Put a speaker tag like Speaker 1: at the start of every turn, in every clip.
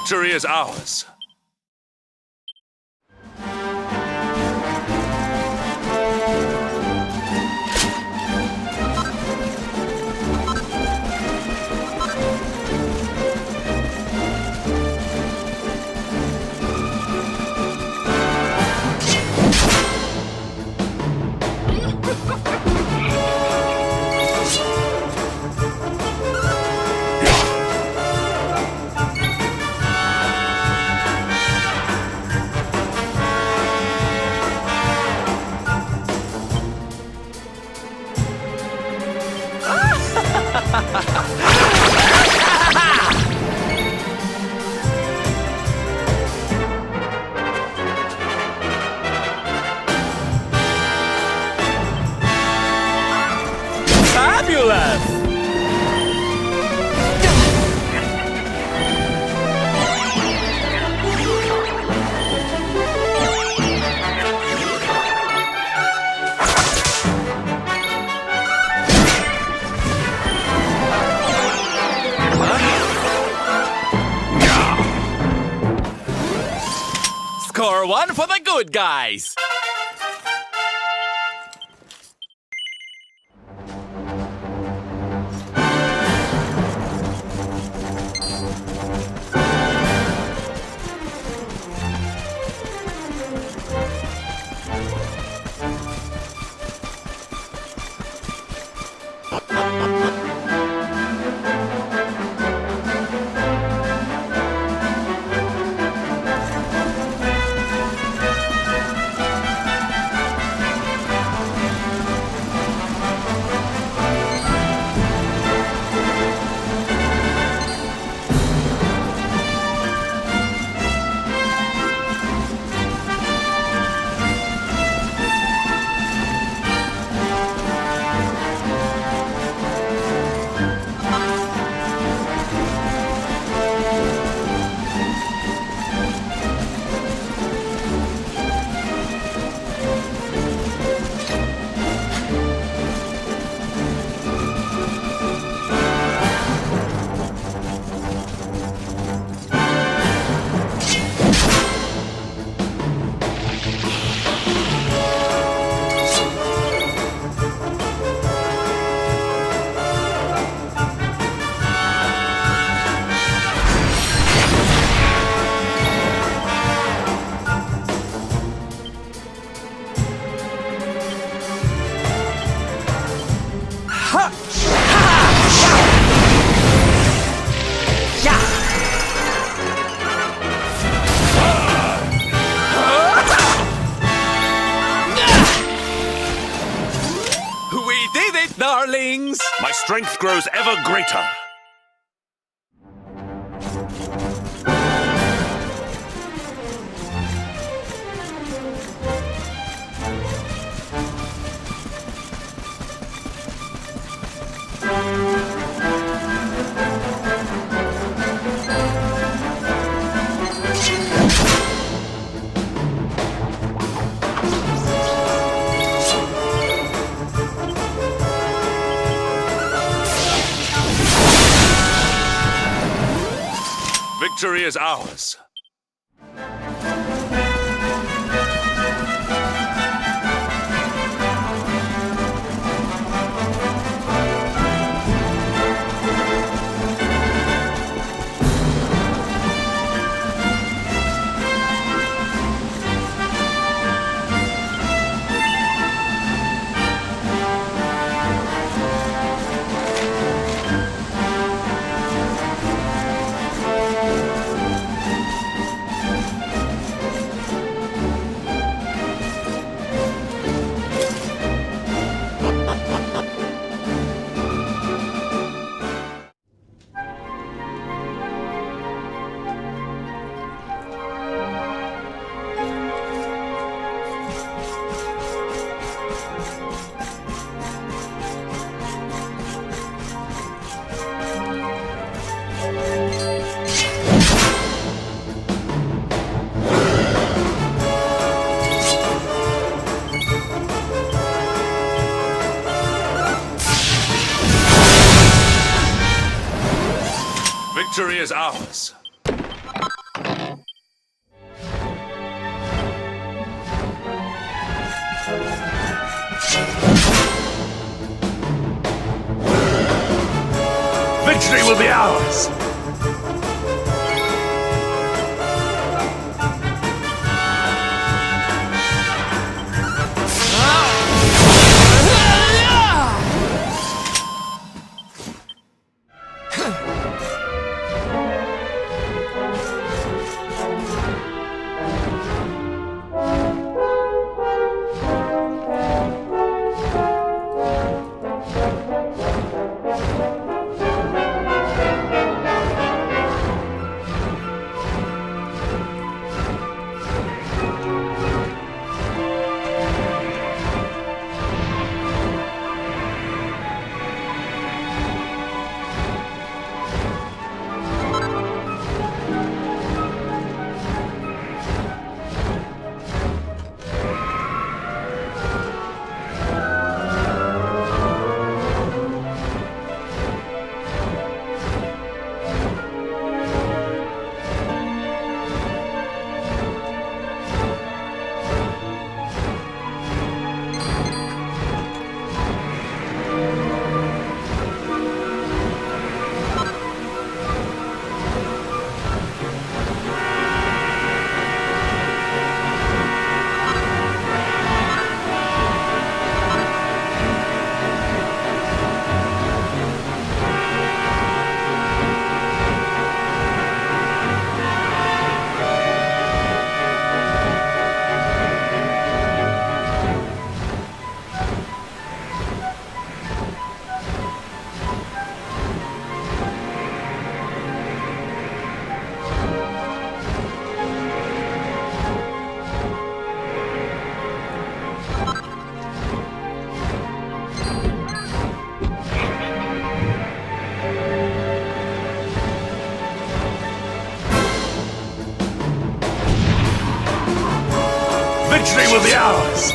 Speaker 1: Victory is ours.
Speaker 2: Fabulous! Score one for the good guys! We did it, darlings!
Speaker 1: My strength grows ever greater. Victory is ours. Victory is ours. Victory will be ours! Victory will be ours!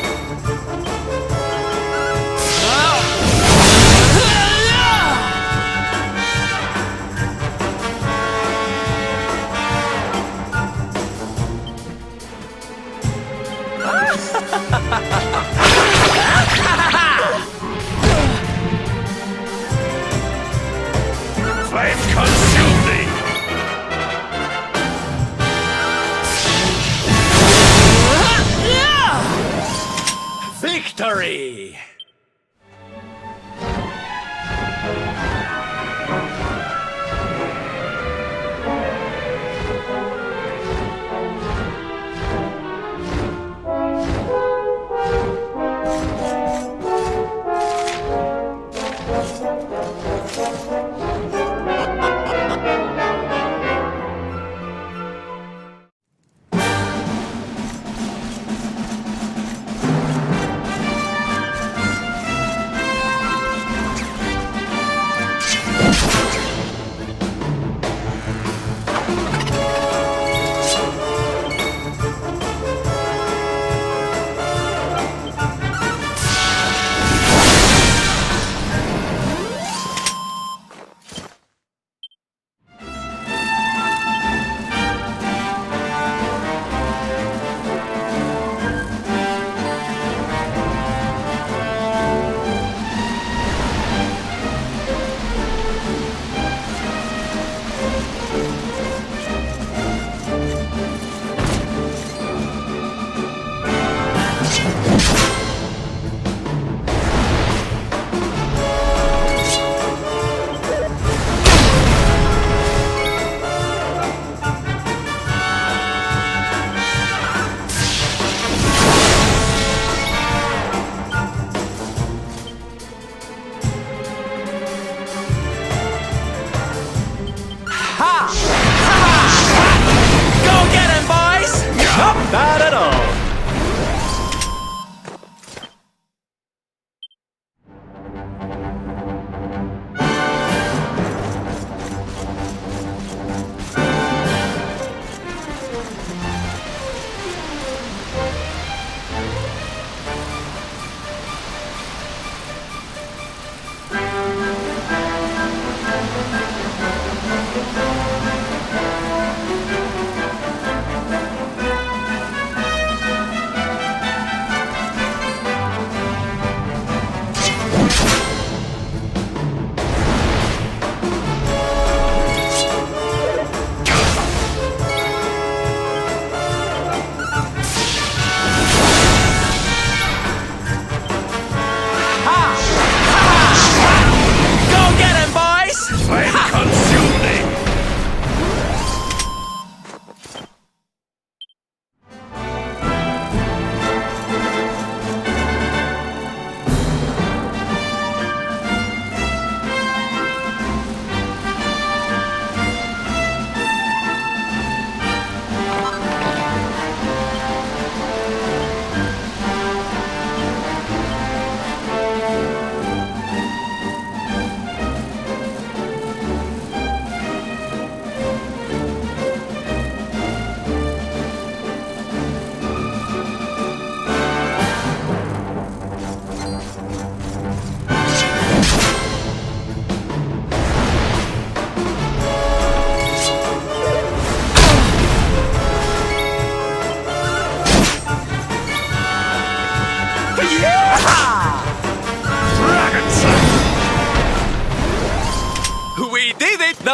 Speaker 1: Flame consume thee!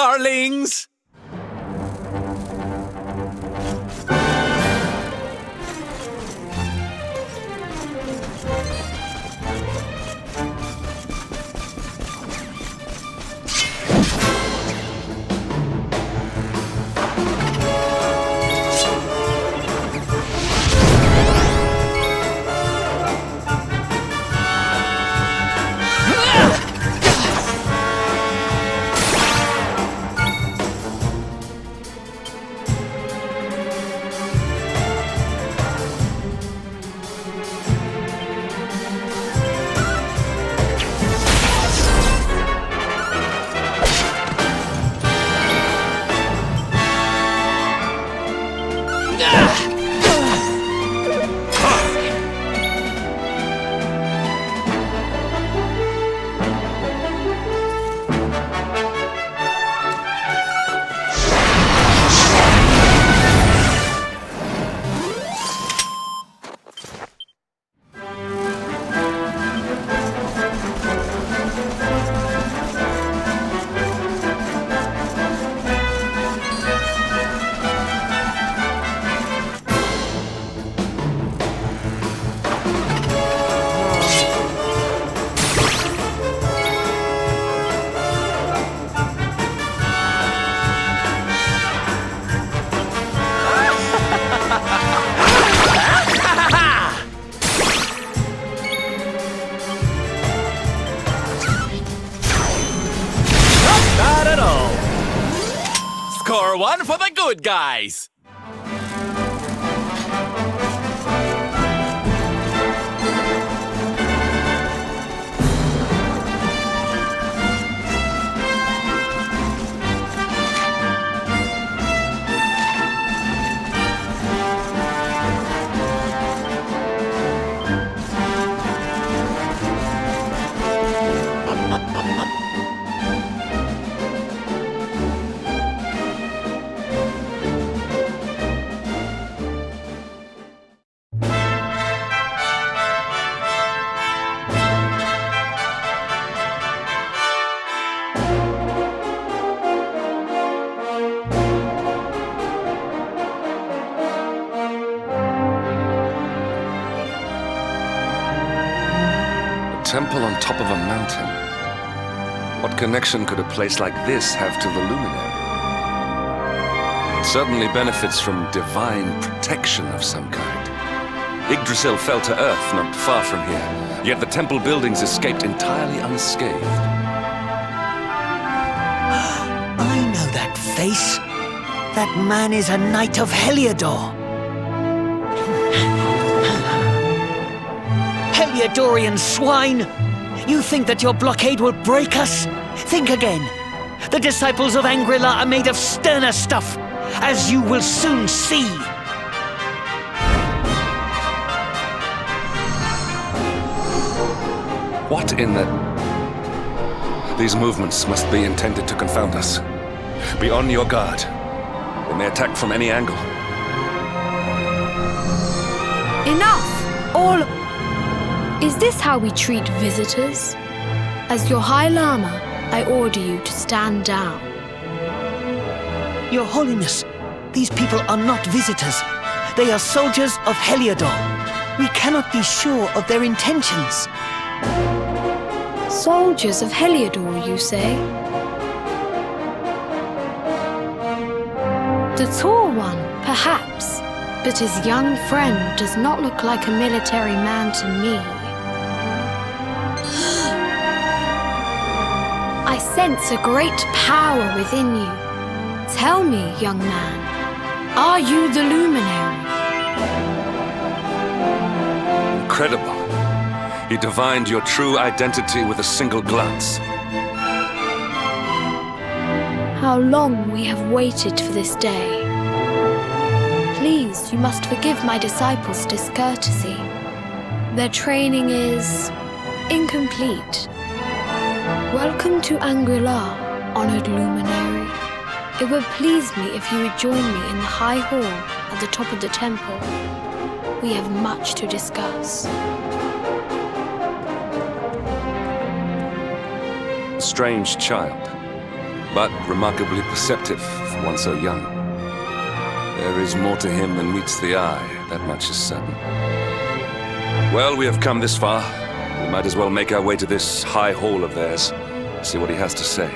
Speaker 2: darlings! Not at all. Score one for the good guys.
Speaker 3: Temple on top of a mountain. What connection could a place like this have to the luminary? It certainly benefits from divine protection of some kind. Yggdrasil fell to earth not far from here, yet the temple buildings escaped entirely unscathed.
Speaker 4: I know that face. That man is a knight of Heliodor. Heliodorian swine! You think that your blockade will break us? Think again. The disciples of Angri-La are made of sterner stuff, as you will soon see.
Speaker 3: What in the... These movements must be intended to confound us. Be on your guard. They may attack from any angle.
Speaker 5: Enough! All... Is this how we treat visitors? As your High Lama, I order you to stand down.
Speaker 4: Your Holiness, these people are not visitors. They are soldiers of Heliodor. We cannot be sure of their intentions.
Speaker 5: Soldiers of Heliodor, you say? The tall one, perhaps, but his young friend does not look like a military man to me. I sense a great power within you. Tell me, young man, are you the luminary?
Speaker 3: Incredible. You divined your true identity with a single glance.
Speaker 5: How long we have waited for this day. Please, you must forgive my disciples' discourtesy. Their training is incomplete. Welcome to Angri-La, honored luminary. It would please me if you would join me in the high hall at the top of the temple. We have much to discuss.
Speaker 3: Strange child. but remarkably perceptive for one so young. There is more to him than meets the eye, that much is certain. Well, we have come this far. We might as well make our way to this high hall of theirs, see what he has to say.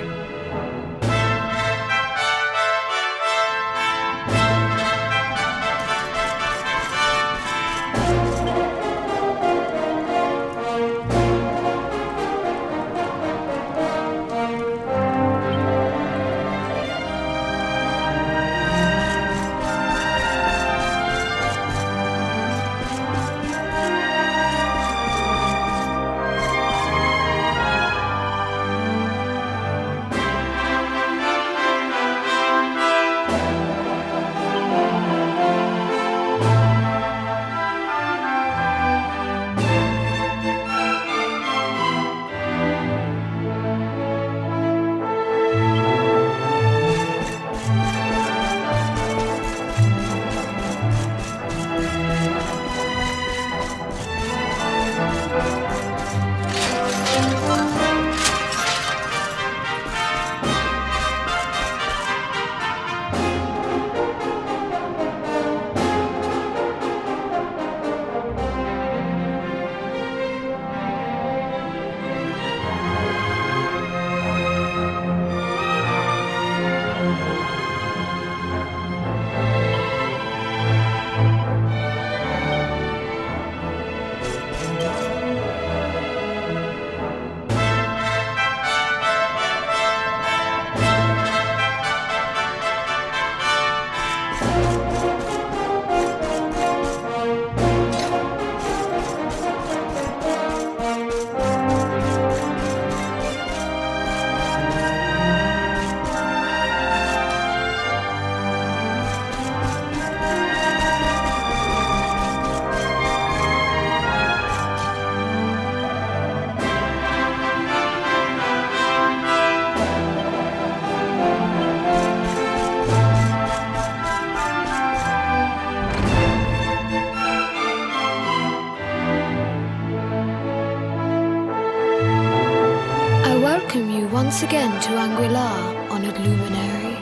Speaker 5: Once again to Anguillar, honored luminary.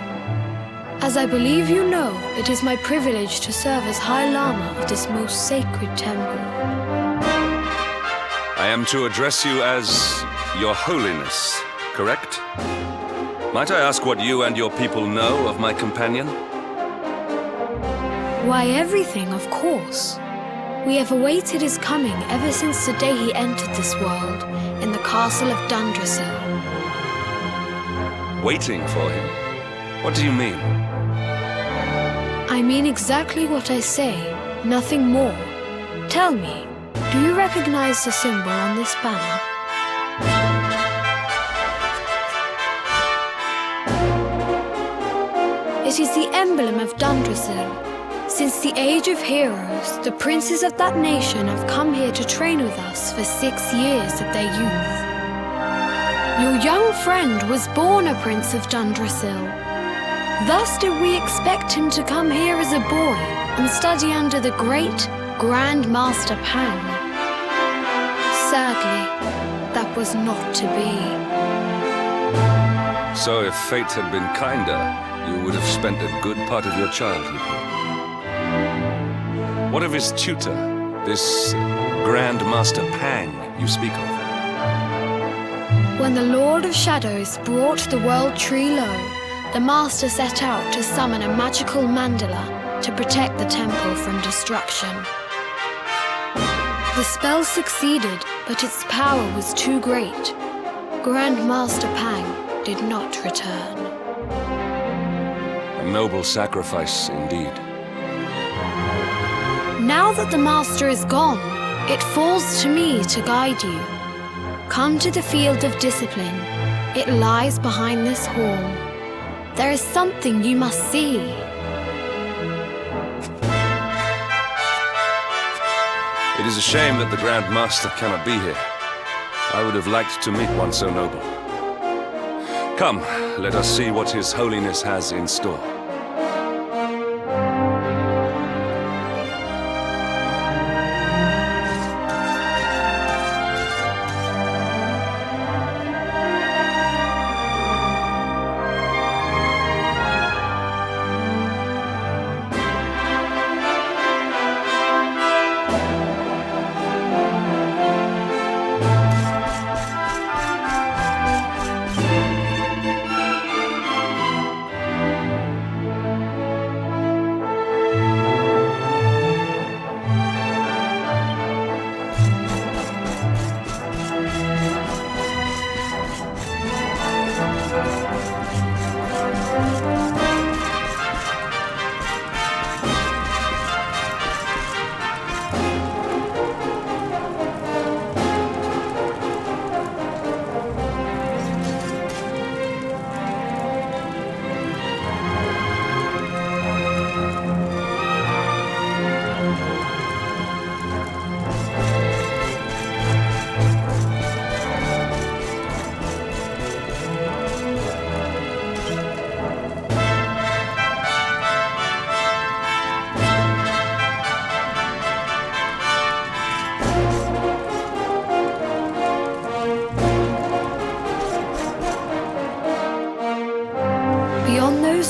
Speaker 5: As I believe you know, it is my privilege to serve as High Lama of this most sacred temple.
Speaker 3: I am to address you as Your Holiness, correct? Might I ask what you and your people know of my companion?
Speaker 5: Why, everything, of course. We have awaited his coming ever since the day he entered this world, in the castle of Zwaardsrust.
Speaker 3: Waiting for him? What do you mean?
Speaker 5: I mean exactly what I say, nothing more. Tell me, do you recognize the symbol on this banner? It is the emblem of Zwaardsrust. Since the age of heroes, the princes of that nation have come here to train with us for 6 years of their youth. Your young friend was born a prince of Zwaardsrust. Thus did we expect him to come here as a boy and study under the great Grand Master Pang. Sadly, that was not to be.
Speaker 3: So if fate had been kinder, you would have spent a good part of your childhood here. What of his tutor, this Grand Master Pang you speak of?
Speaker 5: When the Lord of Shadows brought the World Tree low, the Master set out to summon a magical mandala to protect the temple from destruction. The spell succeeded, but its power was too great. Grand Master Pang did not return.
Speaker 3: A noble sacrifice indeed.
Speaker 5: Now that the Master is gone, it falls to me to guide you. Come to the field of discipline. It lies behind this hall. There is something you must see.
Speaker 3: It is a shame that the Grand Master cannot be here. I would have liked to meet one so noble. Come, let us see what His Holiness has in store.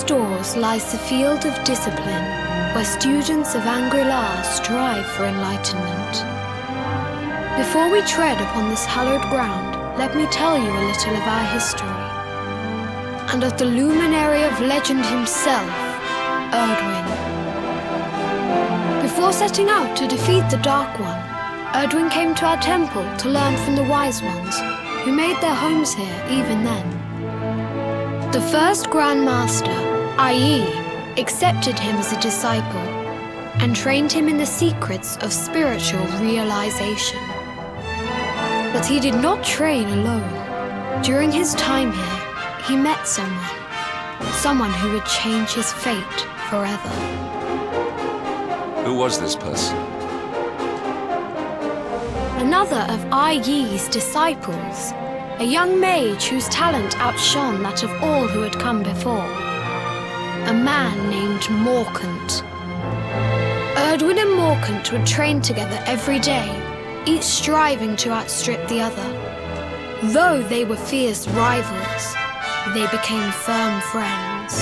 Speaker 5: closed doors lies the field of discipline, where students of Angri-La strive for enlightenment. Before we tread upon this hallowed ground, let me tell you a little of our history, and of the luminary of legend himself, Erdwin. Before setting out to defeat the Dark One, Erdwin came to our temple to learn from the Wise Ones, who made their homes here even then. The first Grand Master, i.e., accepted him as a disciple and trained him in the secrets of spiritual realization. But he did not train alone. During his time here, he met someone who would change his fate forever.
Speaker 3: Who was this person?
Speaker 5: Another of Ai Yi's disciples, a young mage whose talent outshone that of all who had come before. A man named Morkant. Erdwin and Morkant would train together every day, each striving to outstrip the other. Though they were fierce rivals, they became firm friends.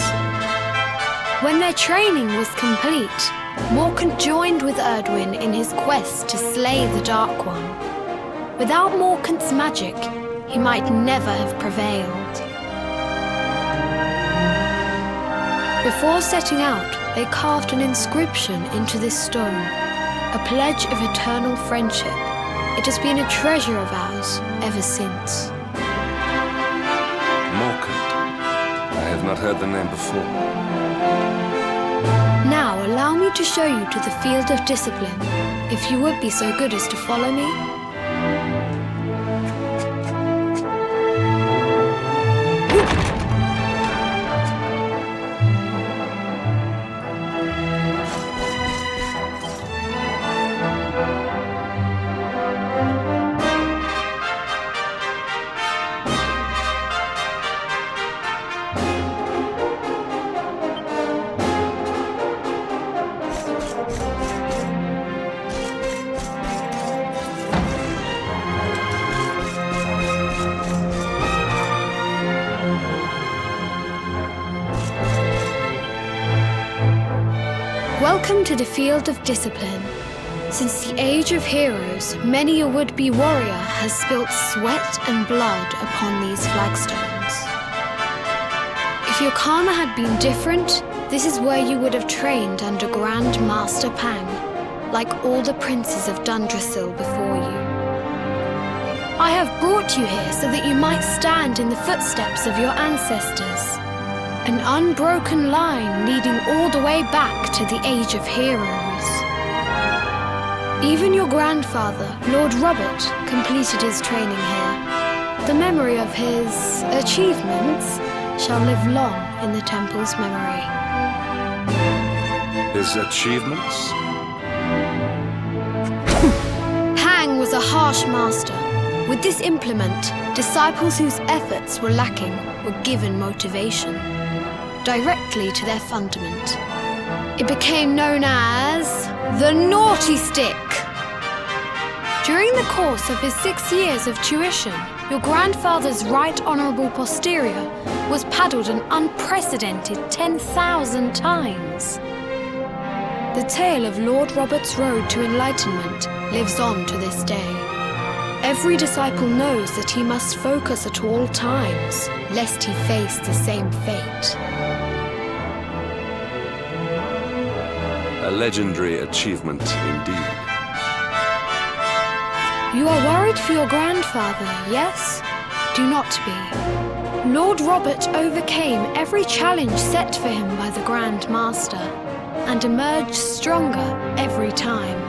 Speaker 5: When their training was complete, Morkant joined with Erdwin in his quest to slay the Dark One. Without Morkant's magic, he might never have prevailed. Before setting out, they carved an inscription into this stone, a pledge of eternal friendship. It has been a treasure of ours ever since.
Speaker 3: Morkant. I have not heard the name before.
Speaker 5: Now allow me to show you to the field of discipline, if you would be so good as to follow me. Welcome to the field of discipline. Since the age of heroes, many a would-be warrior has spilt sweat and blood upon these flagstones. If your karma had been different, this is where you would have trained under Grand Master Pang, like all the princes of Dundrasil before you. I have brought you here so that you might stand in the footsteps of your ancestors. An unbroken line leading all the way back to the Age of Heroes. Even your grandfather, Lord Robert, completed his training here. The memory of his achievements shall live long in the temple's memory.
Speaker 3: His achievements?
Speaker 5: Pang was a harsh master. With this implement, disciples whose efforts were lacking were given motivation directly to their fundament. It became known as the Naughty Stick. During the course of his 6 years of tuition, your grandfather's right honourable posterior was paddled an unprecedented 10,000 times. The tale of Lord Robert's road to enlightenment lives on to this day. Every disciple knows that he must focus at all times, lest he face the same fate.
Speaker 3: A legendary achievement indeed.
Speaker 5: You are worried for your grandfather, yes? Do not be. Lord Robert overcame every challenge set for him by the Grand Master, and emerged stronger every time.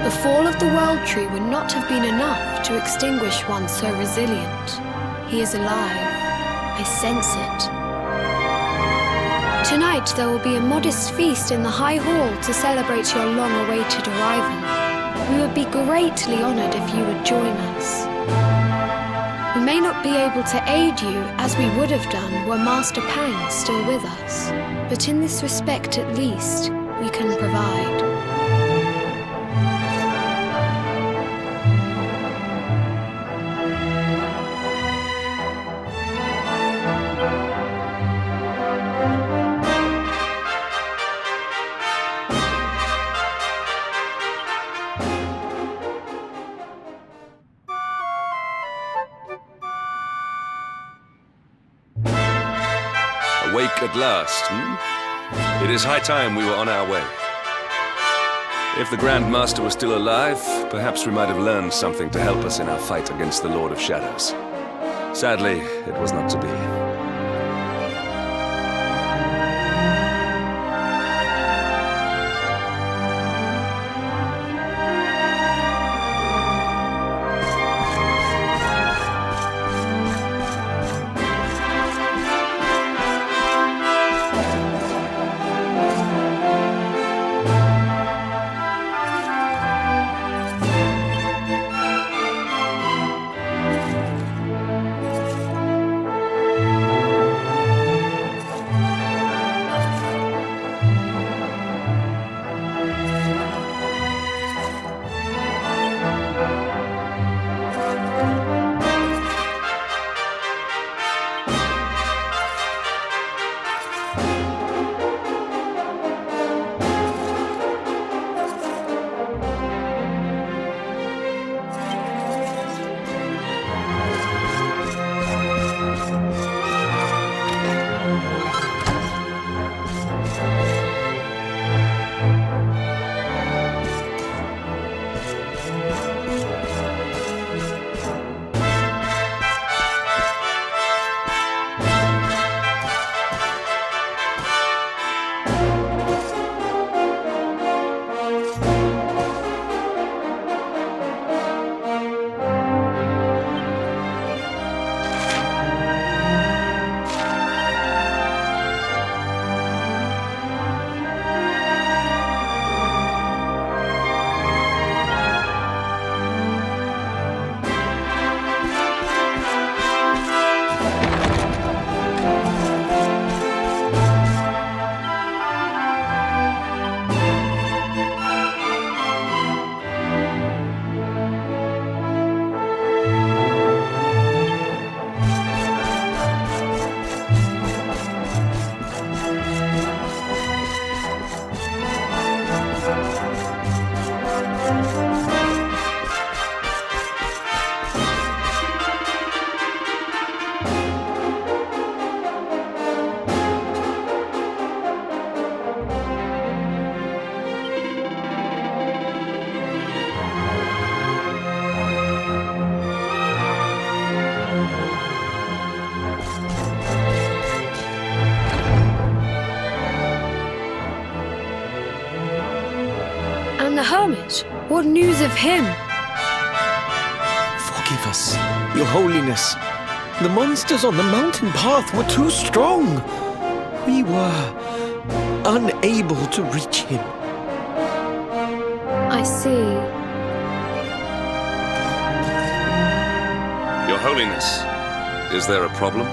Speaker 5: The fall of the World Tree would not have been enough to extinguish one so resilient. He is alive. I sense it. Tonight there will be a modest feast in the High Hall to celebrate your long-awaited arrival. We would be greatly honoured if you would join us. We may not be able to aid you as we would have done were Master Pang still with us, but in this respect at least, we can provide.
Speaker 3: Awake at last, It is high time we were on our way. If the Grand Master was still alive, perhaps we might have learned something to help us in our fight against the Lord of Shadows. Sadly, it was not to be.
Speaker 5: And the hermit? What news of him?
Speaker 6: Forgive us, Your Holiness. The monsters on the mountain path were too strong. We were unable to reach him.
Speaker 5: I see.
Speaker 3: Your Holiness, is there a problem?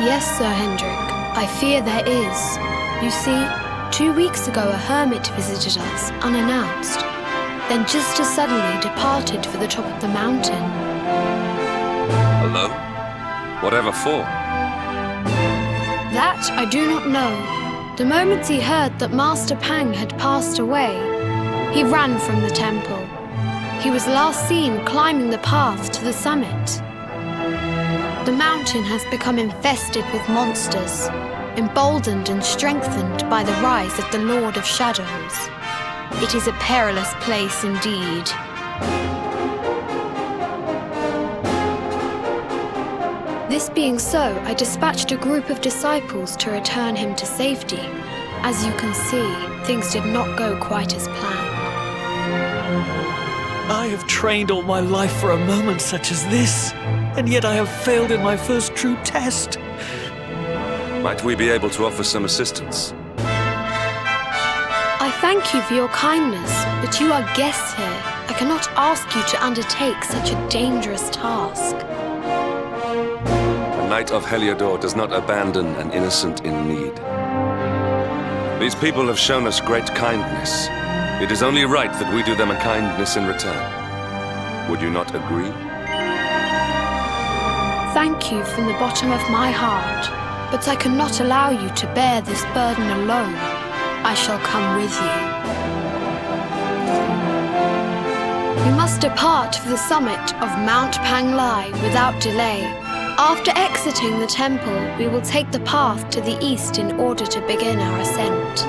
Speaker 5: Yes, Sir Hendrik. I fear there is. You see, 2 weeks ago a hermit visited us, unannounced. Then just as suddenly departed for the top of the mountain.
Speaker 3: Alone? Whatever for?
Speaker 5: That I do not know. The moment he heard that Master Pang had passed away, he ran from the temple. He was last seen climbing the path to the summit. The mountain has become infested with monsters, emboldened and strengthened by the rise of the Lord of Shadows. It is a perilous place indeed. This being so, I dispatched a group of disciples to return him to safety. As you can see, things did not go quite as planned.
Speaker 4: I have trained all my life for a moment such as this, and yet I have failed in my first true test.
Speaker 3: Might we be able to offer some assistance?
Speaker 5: I thank you for your kindness, but you are guests here. I cannot ask you to undertake such a dangerous task.
Speaker 3: A knight of Heliodor does not abandon an innocent in need. These people have shown us great kindness. It is only right that we do them a kindness in return. Would you not agree?
Speaker 5: Thank you from the bottom of my heart, but I cannot allow you to bear this burden alone. I shall come with you. We must depart for the summit of Mount Panglai without delay. After exiting the temple, we will take the path to the east in order to begin our ascent.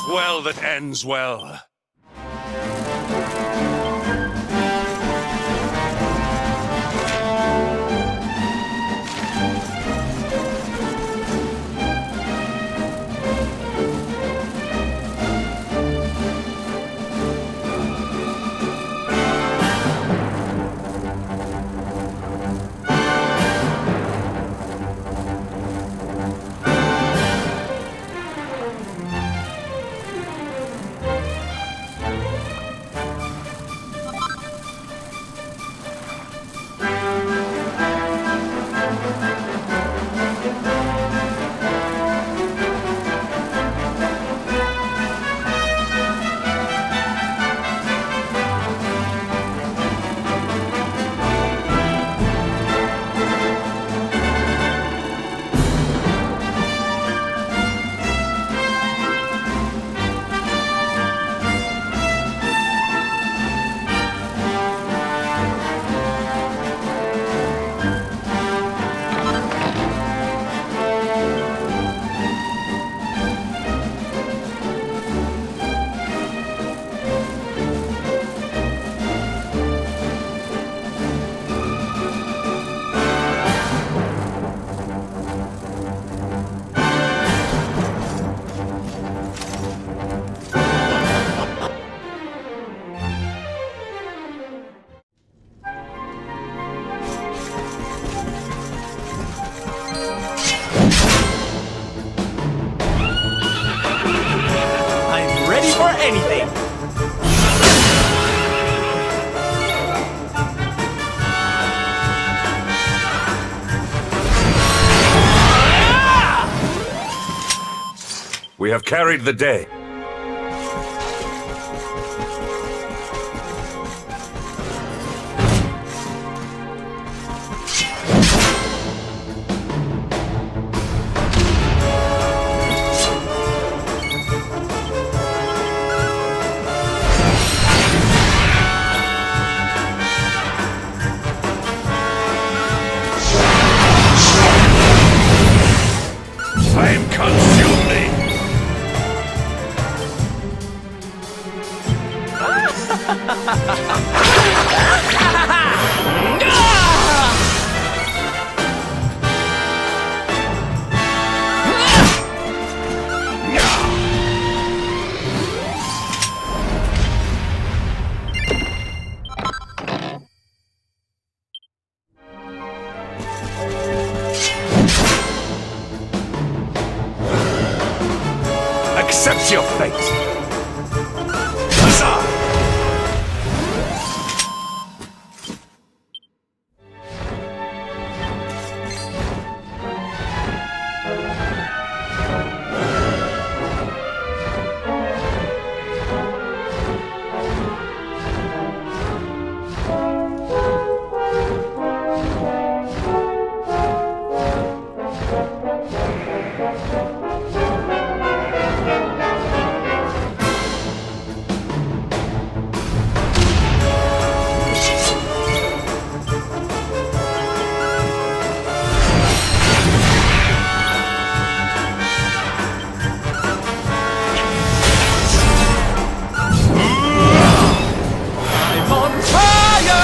Speaker 1: Well that ends well.
Speaker 3: We have carried the day.
Speaker 1: Flame consume me! Accept your fate! Huzzah!
Speaker 2: I'm on fire!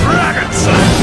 Speaker 1: Dragon Slash!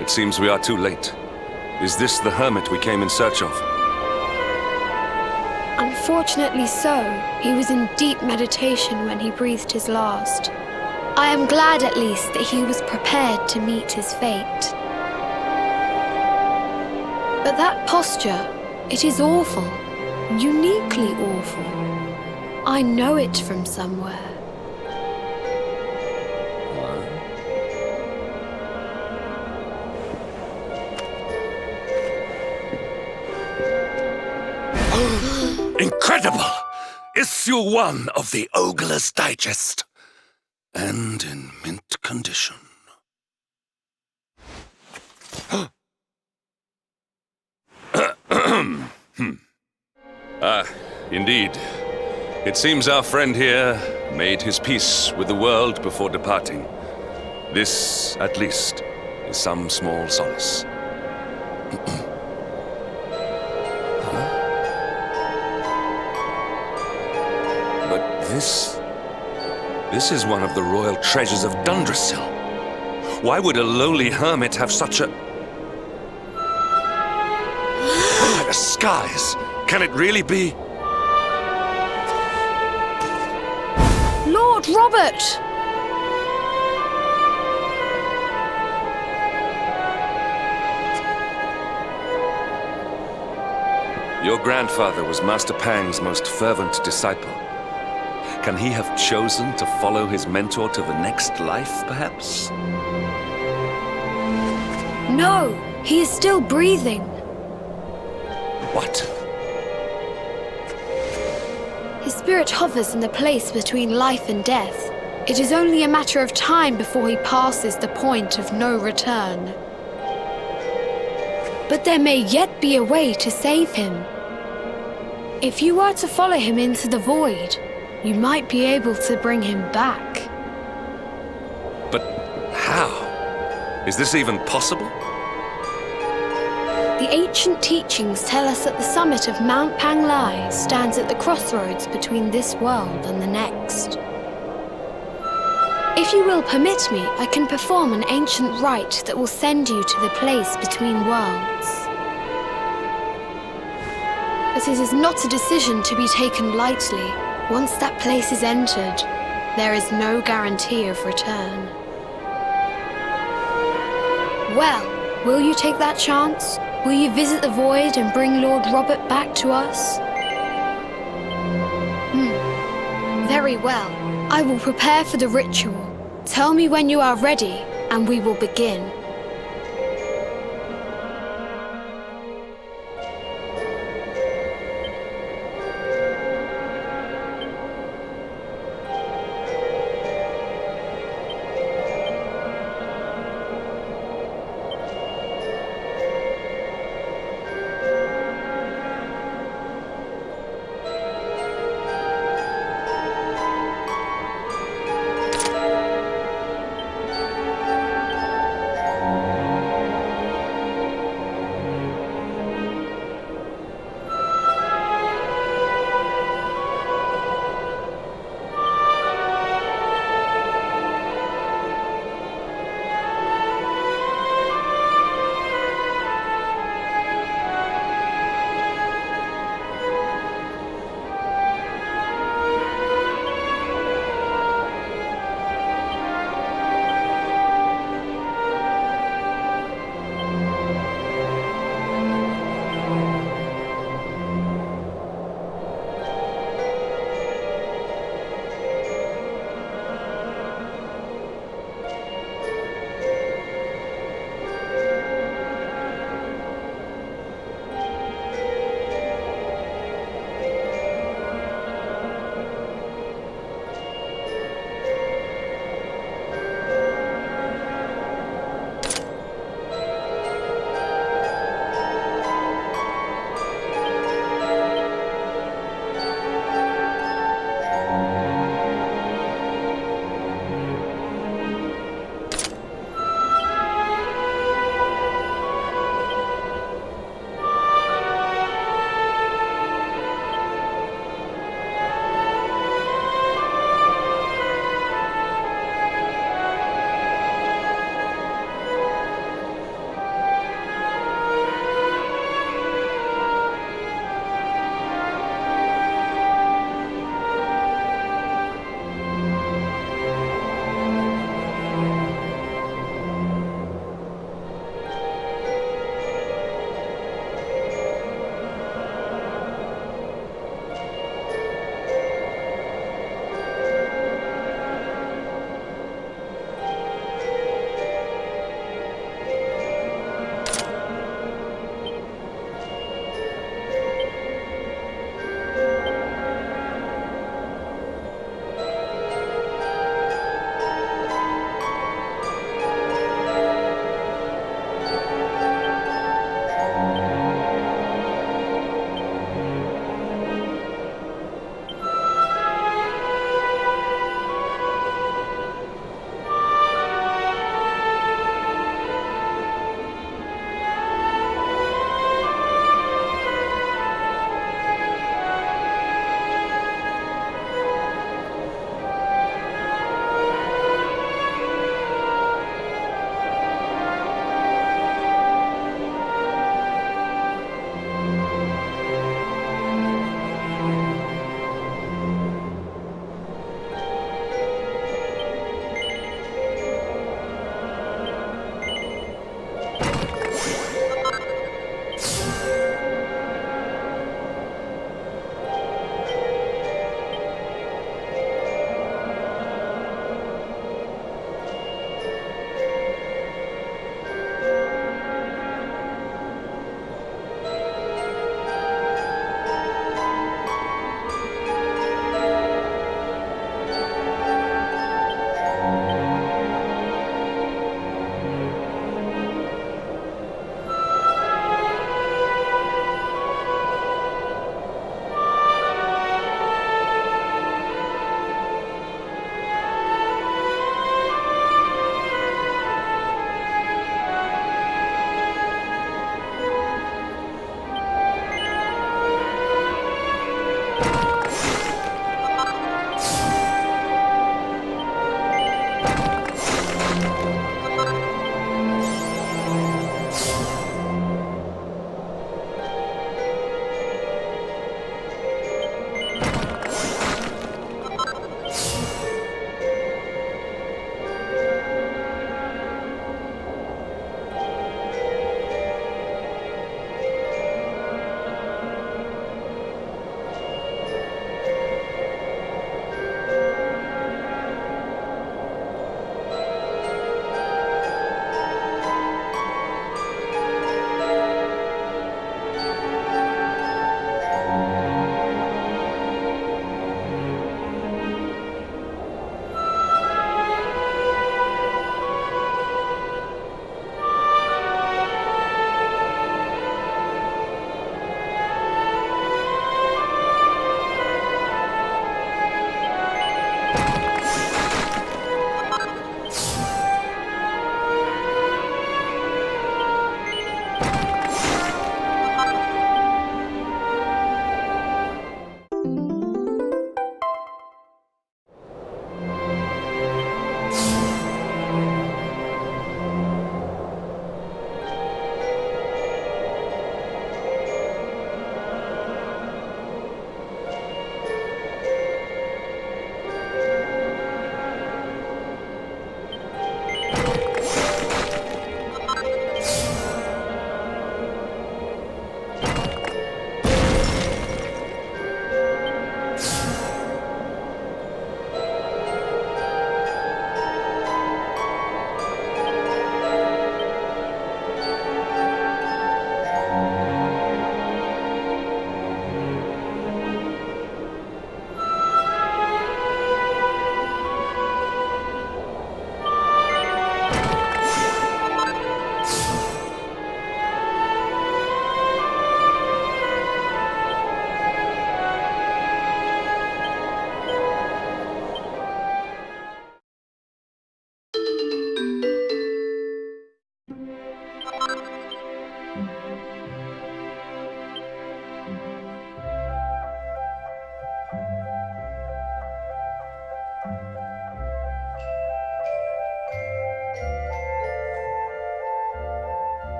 Speaker 3: It seems we are too late. Is this the hermit we came in search of?
Speaker 5: Unfortunately so. He was in deep meditation when he breathed his last. I am glad at least that he was prepared to meet his fate. But that posture, it is awful. Uniquely awful. I know it from somewhere.
Speaker 1: Incredible! Issue 1 of the Ogre's Digest.
Speaker 3: and in mint condition. Indeed. It seems our friend here made his peace with the world before departing. This, at least, is some small solace. But this is one of the royal treasures of Dundrasil. Why would a lowly hermit have such a... By the skies! Can it really be?
Speaker 5: Lord Robert!
Speaker 3: Your grandfather was Master Pang's most fervent disciple. Can he have chosen to follow his mentor to the next life, perhaps?
Speaker 5: No, he is still breathing.
Speaker 3: What?
Speaker 5: His spirit hovers in the place between life and death. It is only a matter of time before he passes the point of no return. But there may yet be a way to save him. If you were to follow him into the void, you might be able to bring him back.
Speaker 3: But how? Is this even possible?
Speaker 5: The ancient teachings tell us that the summit of Mount Panglai stands at the crossroads between this world and the next. If you will permit me, I can perform an ancient rite that will send you to the place between worlds. But it is not a decision to be taken lightly. Once that place is entered, there is no guarantee of return. Well, will you take that chance? Will you visit the void and bring Lord Robert back to us? Very well. I will prepare for the ritual. Tell me when you are ready, and we will begin.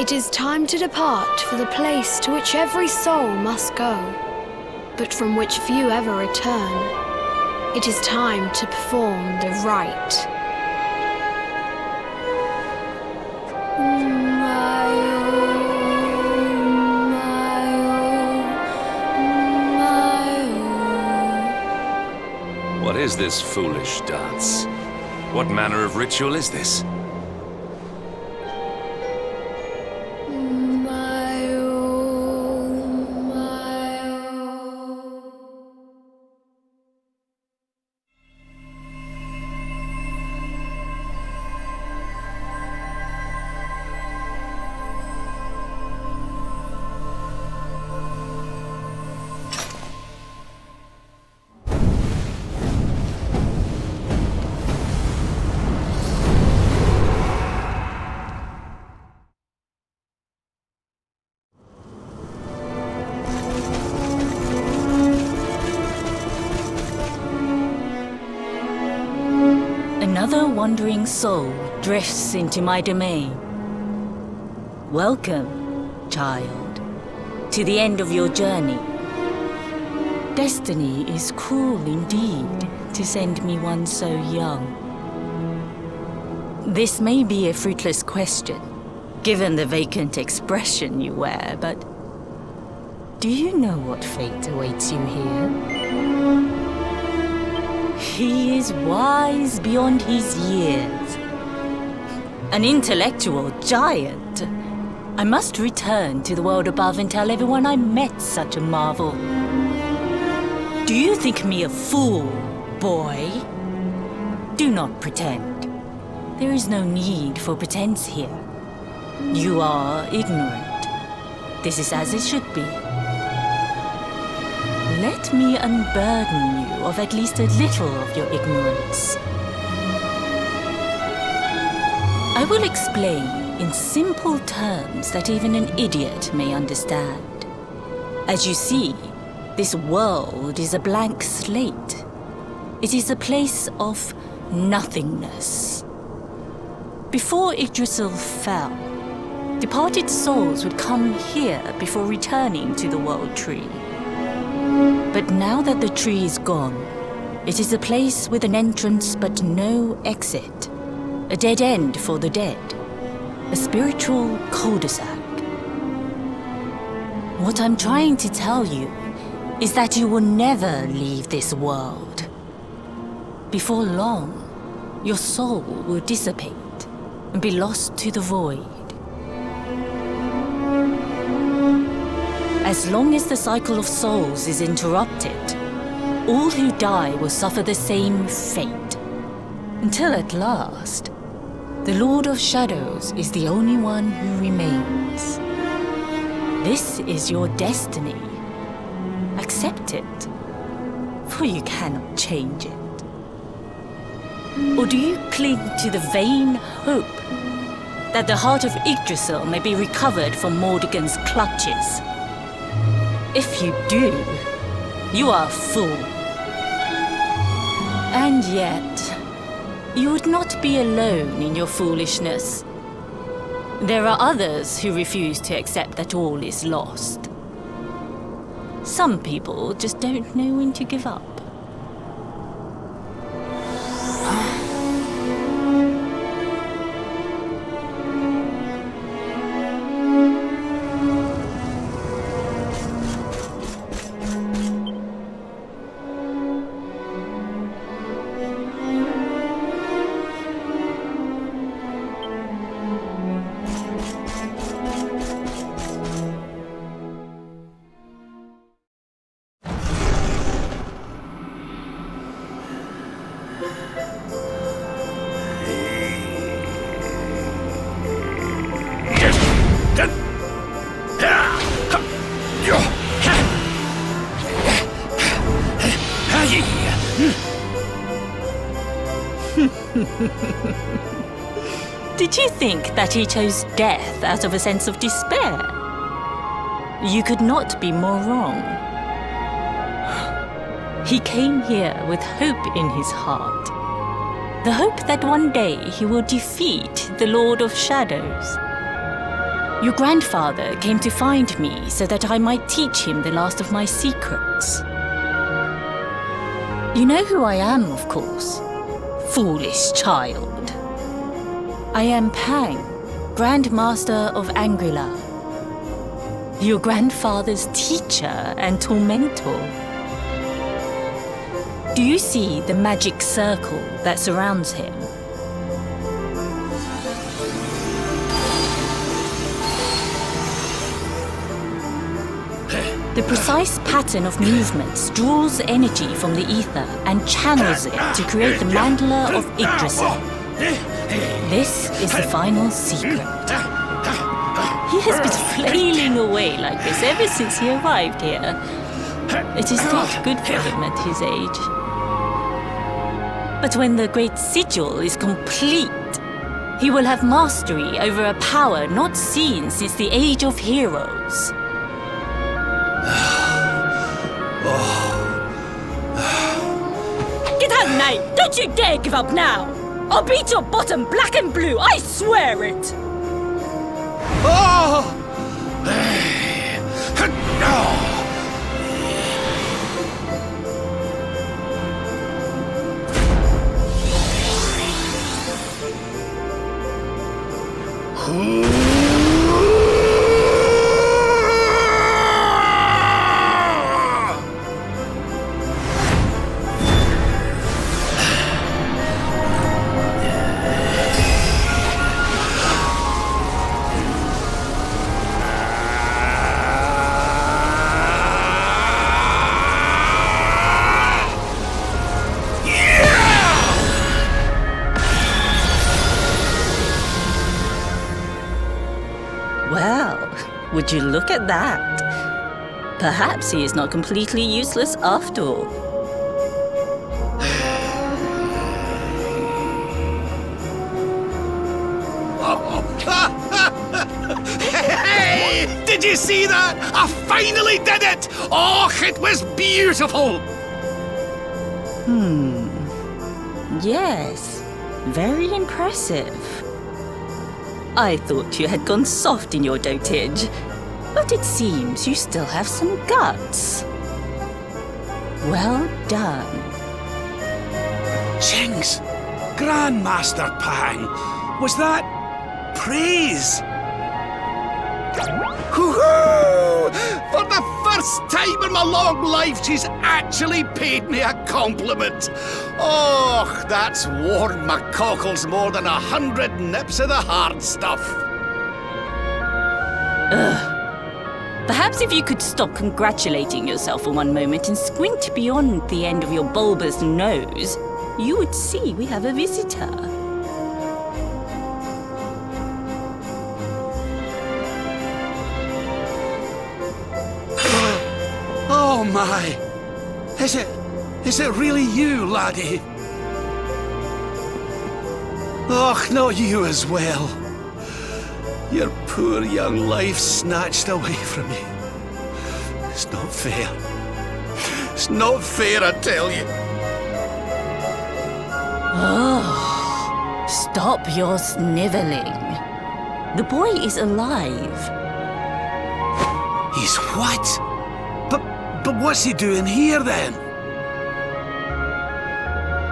Speaker 5: It is time to depart for the place to which every soul must go, but from which few ever return. It is time to perform the rite.
Speaker 3: What is this foolish dance? What manner of ritual is this?
Speaker 7: Another wandering soul drifts into my domain. Welcome, child, to the end of your journey. Destiny is cruel indeed to send me one so young. This may be a fruitless question, given the vacant expression you wear, but do you know what fate awaits you here? He is wise beyond his years. An intellectual giant. I must return to the world above and tell everyone I met such a marvel. Do you think me a fool, boy? Do not pretend. There is no need for pretense here. You are ignorant. This is as it should be. Let me unburden you of at least a little of your ignorance. I will explain in simple terms that even an idiot may understand. As you see, this world is a blank slate. It is a place of nothingness. Before Yggdrasil fell, departed souls would come here before returning to the World Tree. But now that the tree is gone, it is a place with an entrance but no exit. A dead end for the dead. A spiritual cul-de-sac. What I'm trying to tell you is that you will never leave this world. Before long, your soul will dissipate and be lost to the void. As long as the cycle of souls is interrupted, all who die will suffer the same fate. Until at last, the Lord of Shadows is the only one who remains. This is your destiny. Accept it, for you cannot change it. Or do you cling to the vain hope that the heart of Yggdrasil may be recovered from Mordegon's clutches? If you do, you are a fool. And yet, you would not be alone in your foolishness. There are others who refuse to accept that all is lost. Some people just don't know when to give up. Did you think that he chose death out of a sense of despair? You could not be more wrong. He came here with hope in his heart. The hope that one day he will defeat the Lord of Shadows. Your grandfather came to find me so that I might teach him the last of my secrets. You know who I am, of course. Foolish child. I am Pang, Grand Master of Angrila. Your grandfather's teacher and tormentor. Do you see the magic circle that surrounds him? The precise pattern of movements draws energy from the ether and channels it to create the mandala of Yggdrasil. This is the final secret. He has been flailing away like this ever since he arrived here. It is not good for him at his age. But when the great sigil is complete, he will have mastery over a power not seen since the Age of Heroes.
Speaker 8: Get out, mate! Don't you dare give up now! I'll beat your bottom black and blue, I swear it!
Speaker 1: Oh!
Speaker 7: Well, would you look at that? Perhaps he is not completely useless after all.
Speaker 1: Hey! Did you see that? I finally did it! Oh, it was beautiful!
Speaker 7: Yes, very impressive. I thought you had gone soft in your dotage, but it seems you still have some guts. Well done.
Speaker 1: Jinx! Grandmaster Pang! Was that praise? Hoo-hoo! For the first time in my long life, she's actually paid me a compliment. Oh, that's warmed my cockles more than 100 nips of the hard stuff.
Speaker 7: Perhaps if you could stop congratulating yourself for one moment and squint beyond the end of your bulbous nose, you would see we have a visitor.
Speaker 1: Oh my! Is it really you, laddie? Och, not you as well. Your poor young life snatched away from you. It's not fair. It's not fair, I tell you.
Speaker 7: Oh, stop your sniveling. The boy is alive.
Speaker 1: He's what? But what's he doing here then?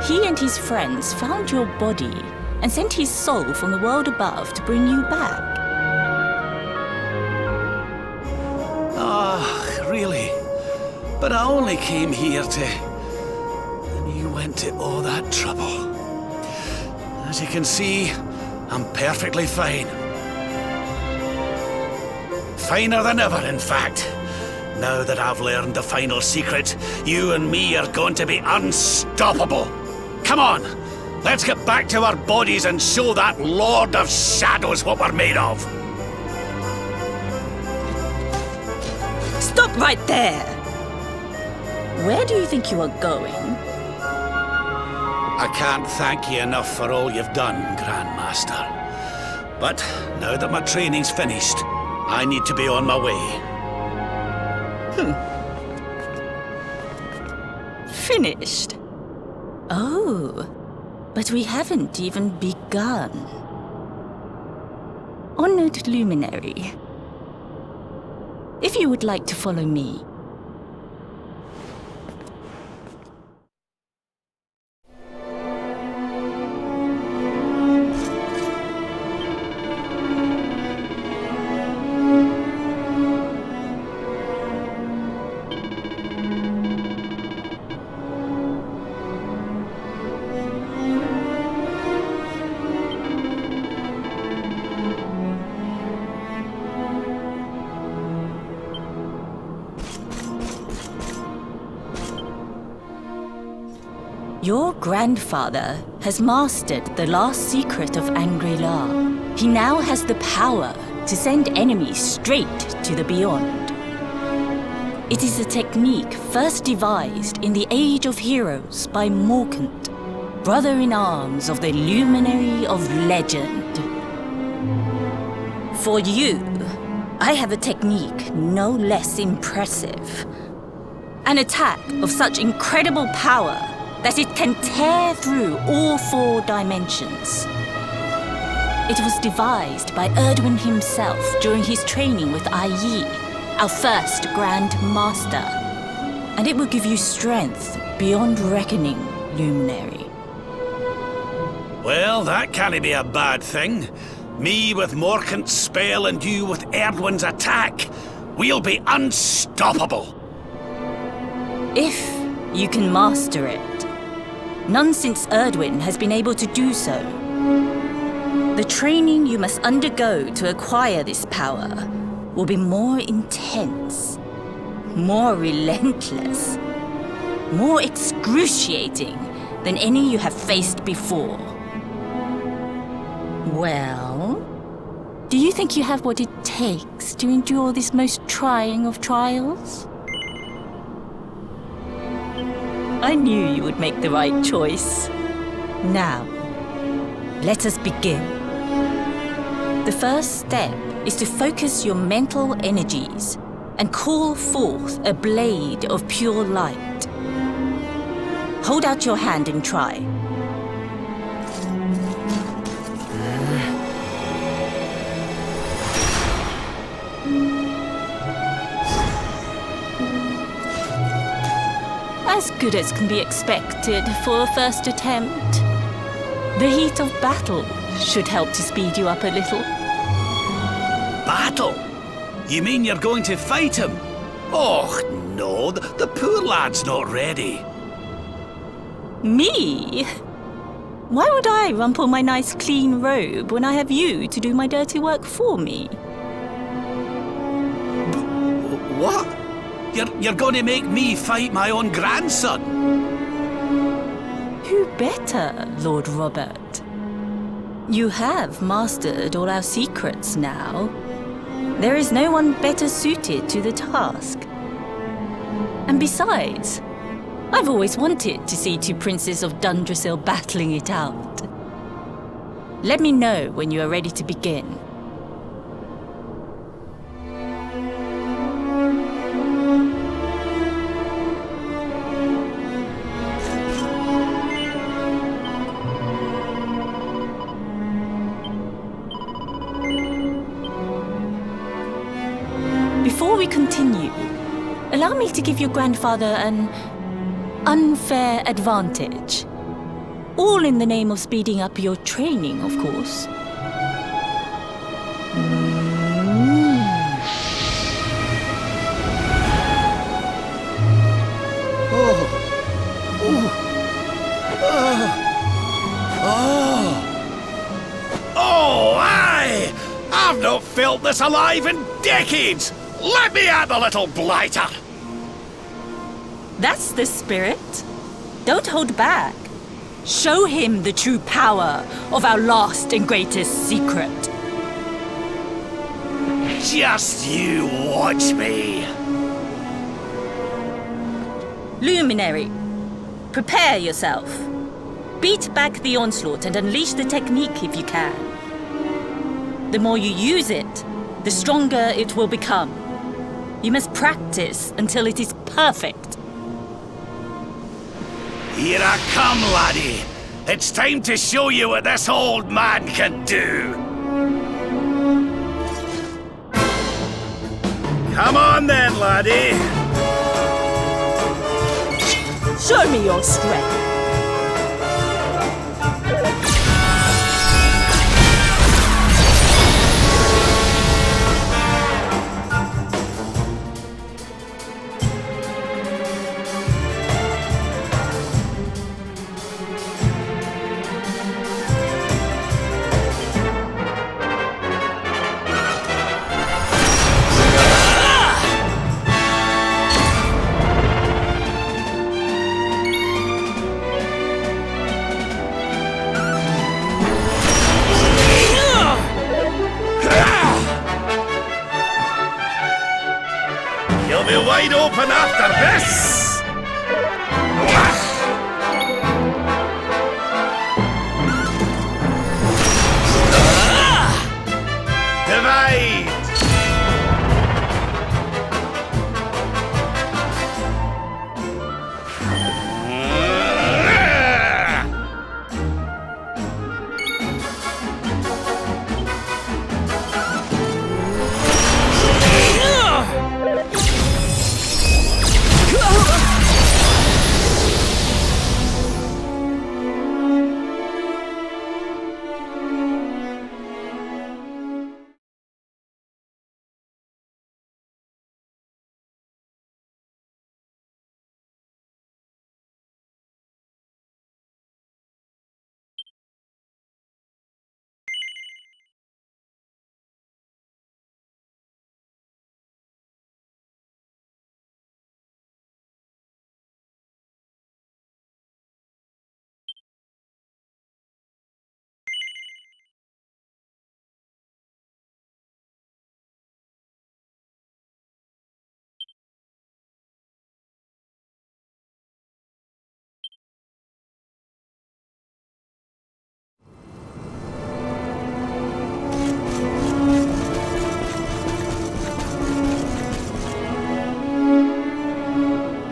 Speaker 7: He and his friends found your body and sent his soul from the world above to bring you back.
Speaker 1: Ah, really? But I only came here to... And you went to all that trouble. As you can see, I'm perfectly fine. Finer than ever, in fact. Now that I've learned the final secret, you and me are going to be unstoppable. Come on, let's get back to our bodies and show that Lord of Shadows what we're made of.
Speaker 8: Stop right there!
Speaker 7: Where do you think you are going?
Speaker 1: I can't thank you enough for all you've done, Grandmaster. But now that my training's finished, I need to be on my way.
Speaker 7: Finished? Oh, but we haven't even begun. Honored luminary, if you would like to follow me. Your grandfather has mastered the last secret of Angri-La. He now has the power to send enemies straight to the beyond. It is a technique first devised in the Age of Heroes by Morkant, brother-in-arms of the Luminary of Legend. For you, I have a technique no less impressive. An attack of such incredible power that it can tear through all 4 dimensions. It was devised by Erdwin himself during his training with Yi, our first Grand Master. And it will give you strength beyond reckoning, Luminary.
Speaker 1: Well, that can't be a bad thing. Me with Morkant's spell and you with Erdwin's attack. We'll be unstoppable.
Speaker 7: If you can master it. None since Erdwin has been able to do so. The training you must undergo to acquire this power will be more intense, more relentless, more excruciating than any you have faced before. Well, do you think you have what it takes to endure this most trying of trials? I knew you would make the right choice. Now, let us begin. The first step is to focus your mental energies and call forth a blade of pure light. Hold out your hand and try. As good as can be expected for a first attempt. The heat of battle should help to speed you up a little.
Speaker 1: Battle? You mean you're going to fight him? Oh, no, the poor lad's not ready.
Speaker 7: Me? Why would I rumple my nice clean robe when I have you to do my dirty work for me?
Speaker 1: What? You're going to make me fight my own grandson?
Speaker 7: Who better, Lord Robert? You have mastered all our secrets now. There is no one better suited to the task. And besides, I've always wanted to see 2 princes of Dundrasil battling it out. Let me know when you are ready to begin. Before we continue, allow me to give your grandfather an unfair advantage. All in the name of speeding up your training, of course.
Speaker 1: Oh, aye! I've not felt this alive in decades! Let me at the little blighter!
Speaker 7: That's the spirit. Don't hold back. Show him the true power of our last and greatest secret.
Speaker 1: Just you watch me!
Speaker 7: Luminary, prepare yourself. Beat back the onslaught and unleash the technique if you can. The more you use it, the stronger it will become. You must practice until it is perfect.
Speaker 1: Here I come, laddie. It's time to show you what this old man can do. Come on then, laddie.
Speaker 8: Show me your strength.
Speaker 1: You'll be wide open after this! Divide!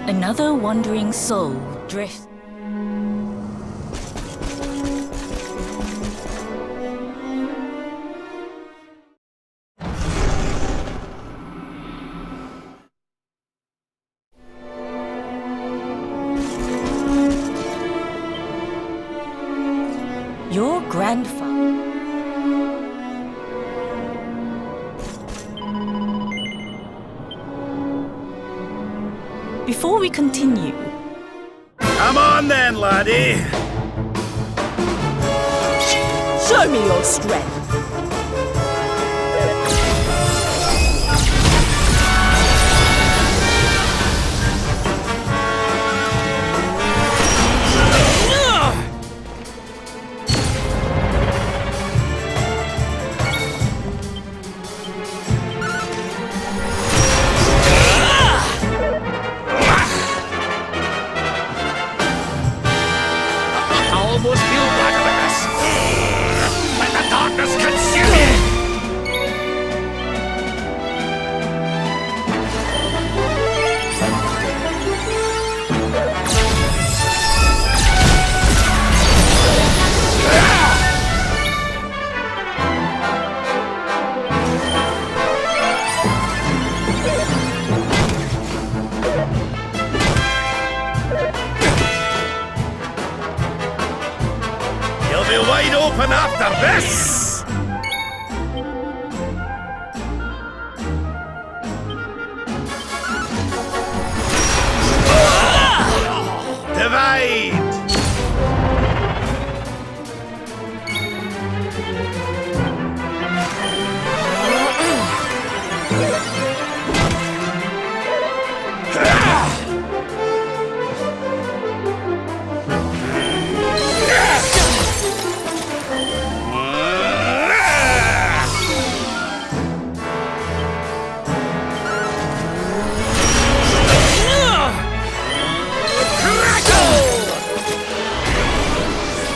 Speaker 7: Another wandering soul drifts. Your grandfather. Before we continue,
Speaker 1: Come on then, laddie.
Speaker 8: Show me your strength.
Speaker 1: You'll be wide open after this! Divide!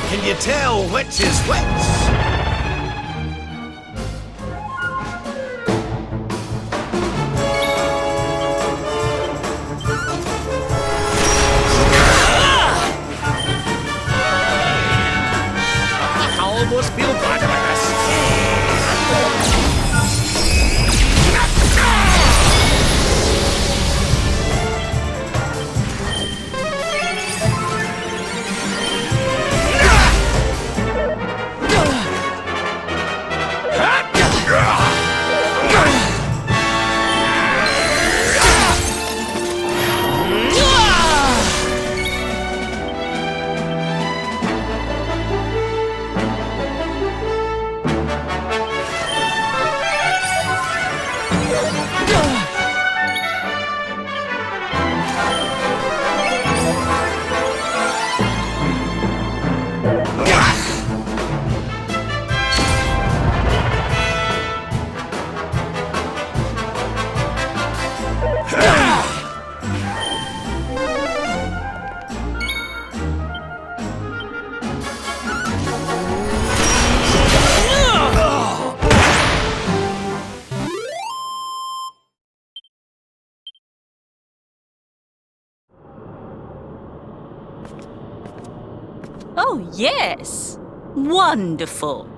Speaker 1: Can you tell which is which? I almost feel bad about this.
Speaker 7: Oh, yes. Wonderful.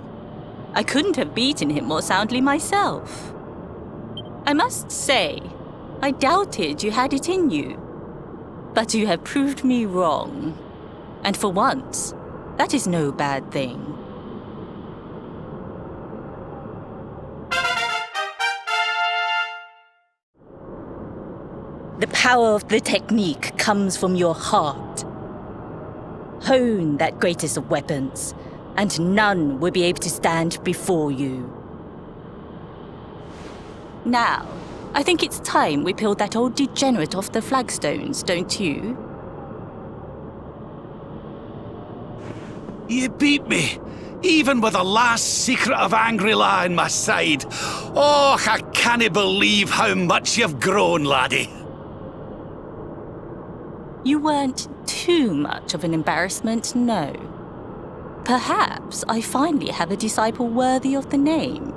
Speaker 7: I couldn't have beaten him more soundly myself. I must say, I doubted you had it in you. But you have proved me wrong. And for once, that is no bad thing. The power of the technique comes from your heart. Hone that greatest of weapons, and none will be able to stand before you. Now, I think it's time we peeled that old degenerate off the flagstones, don't you?
Speaker 1: You beat me, even with the last secret of Angry-La in my side. Oh, I can't believe how much you've grown, laddie.
Speaker 7: You weren't too much of an embarrassment, no. Perhaps I finally have a disciple worthy of the name.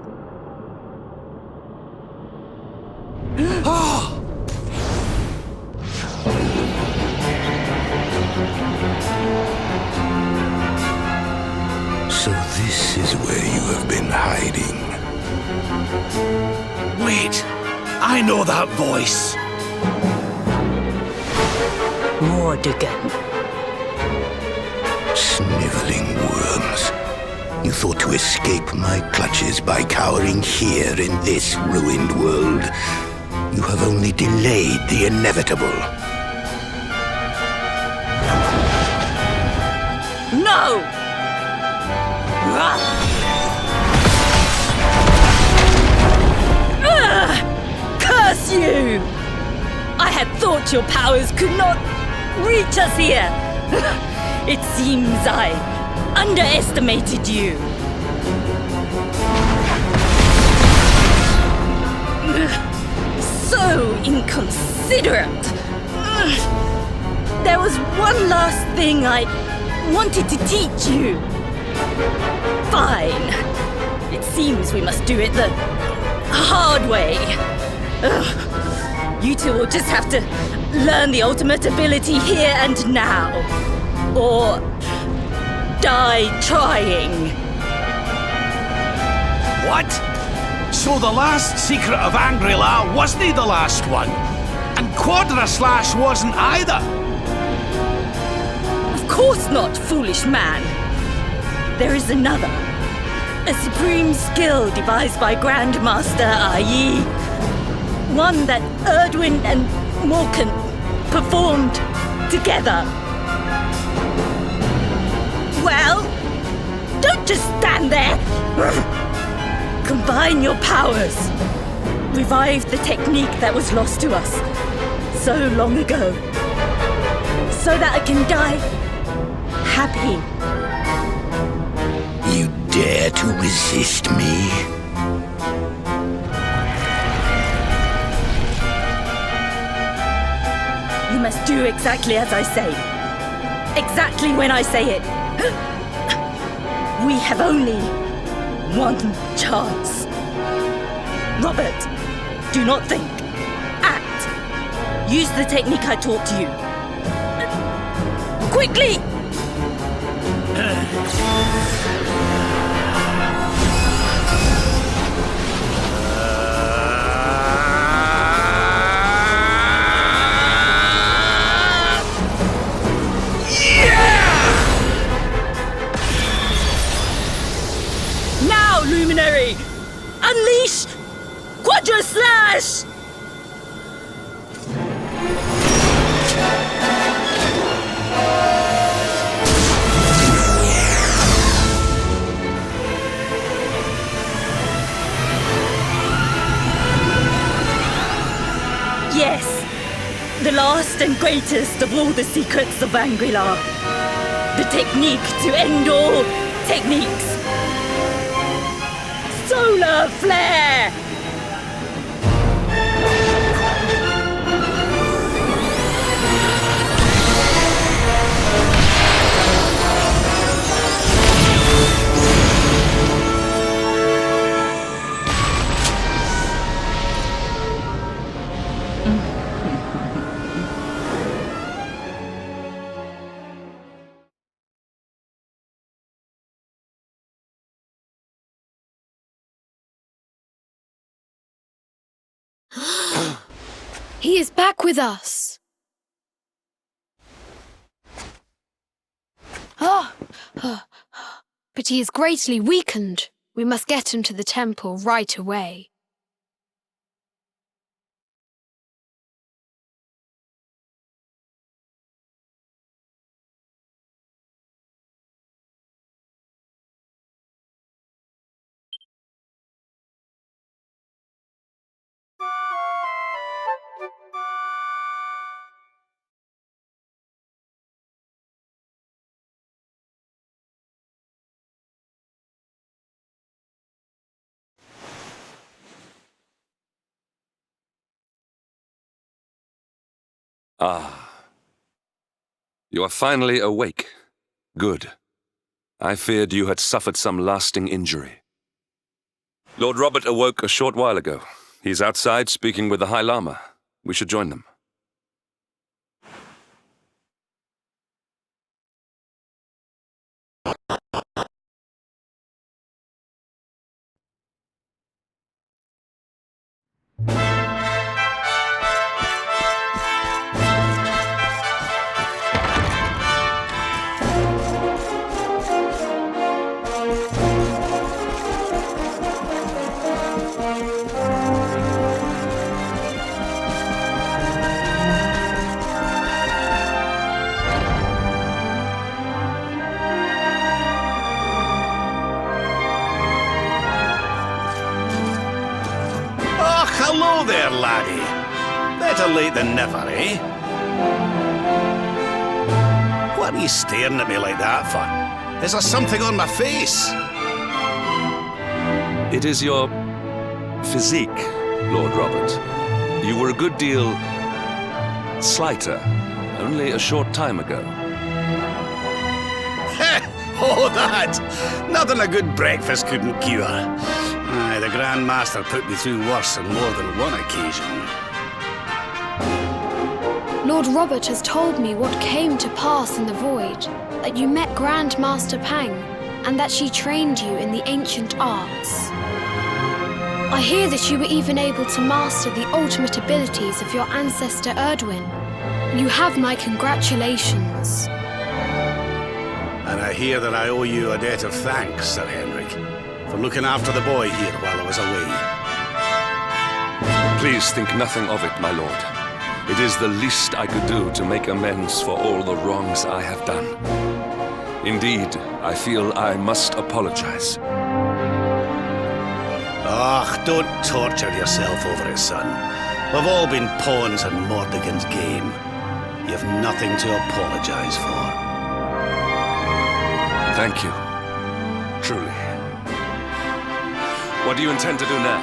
Speaker 9: So this is where you have been hiding.
Speaker 1: Wait, I know that voice.
Speaker 7: Mordigan.
Speaker 9: Sniveling worms. You thought to escape my clutches by cowering here in this ruined world. You have only delayed the inevitable.
Speaker 7: No! Curse you! I had thought your powers could not reach us here. It seems I underestimated you. So inconsiderate. There was one last thing I wanted to teach you. Fine. It seems we must do it the hard way. You two will just have to learn the ultimate ability here and now. Or die trying.
Speaker 1: What? So the last secret of Angry-La wasn't the last one? And Zwaardsrust wasn't either?
Speaker 7: Of course not, foolish man. There is another. A supreme skill devised by Grandmaster i.e. one that Erdwin and Morkan performed together. Well, don't just stand there. Combine your powers. Revive the technique that was lost to us so long ago. So that I can die happy.
Speaker 9: You dare to resist me?
Speaker 7: You must do exactly as I say. Exactly when I say it. We have only one chance. Robert, do not think. Act. Use the technique I taught you. Quickly! Now, Luminary! Unleash Zwaardsrust! Yes, the last and greatest of all the secrets of Angry-La. The technique to end all techniques. Solar flare!
Speaker 5: He is back with us. But he is greatly weakened. We must get him to the temple right away.
Speaker 3: Ah. You are finally awake. Good. I feared you had suffered some lasting injury. Lord Robert awoke a short while ago. He's outside speaking with the High Lama. We should join them.
Speaker 1: Oh, hello there, laddie. Better late than never, eh? What are you staring at me like that for? Is there something on my face?
Speaker 3: It is your physique, Lord Robert. You were a good deal slighter only a short time ago.
Speaker 1: Oh, that! Nothing a good breakfast couldn't cure. Aye, the Grand Master put me through worse on more than one occasion.
Speaker 5: Lord Robert has told me what came to pass in the void, that you met Grand Master Pang, and that she trained you in the ancient arts. I hear that you were even able to master the ultimate abilities of your ancestor Erdwin. You have my congratulations.
Speaker 1: And I hear that I owe you a debt of thanks, Sir Henrik, for looking after the boy here while I was away.
Speaker 3: Please think nothing of it, my lord. It is the least I could do to make amends for all the wrongs I have done. Indeed, I feel I must apologize.
Speaker 1: Ah, don't torture yourself over it, son. We've all been pawns in Mordegon's game. You've nothing to apologize for.
Speaker 3: Thank you. Truly. What do you intend to do now?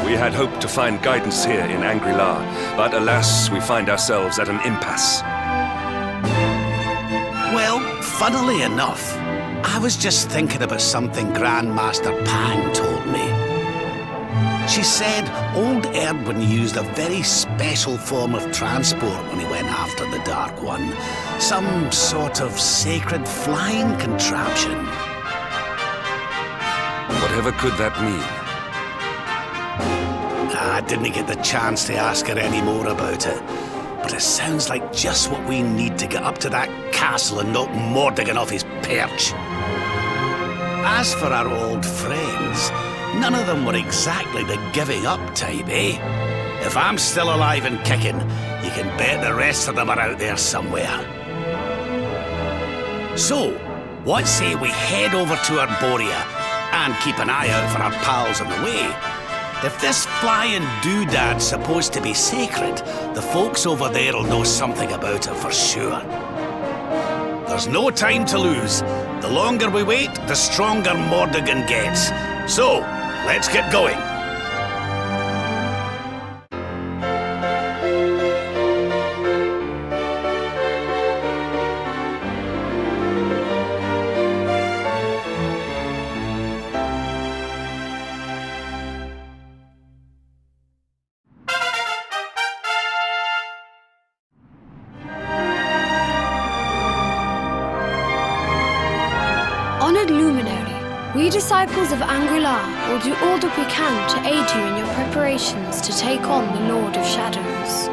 Speaker 3: We had hoped to find guidance here in Angri-La, but alas, we find ourselves at an impasse.
Speaker 1: Well, funnily enough, I was just thinking about something Grandmaster Pang told me. She said old Erdwin used a very special form of transport when he went after the Dark One. Some sort of sacred flying contraption.
Speaker 3: Whatever could that mean?
Speaker 1: I didn't get the chance to ask her any more about it, but it sounds like just what we need to get up to that castle and knock Mordegon off his perch. As for our old friends, none of them were exactly the giving up type, eh? If I'm still alive and kicking, you can bet the rest of them are out there somewhere. So, what say we head over to Arborea and keep an eye out for our pals on the way? If this flying doodad's supposed to be sacred, the folks over there'll know something about it for sure. There's no time to lose. The longer we wait, the stronger Mordegon gets. So, let's get going.
Speaker 5: Honored Luminary, we We disciples of Angri-La will do all that we can to aid you in your preparations to take on the Lord of Shadows.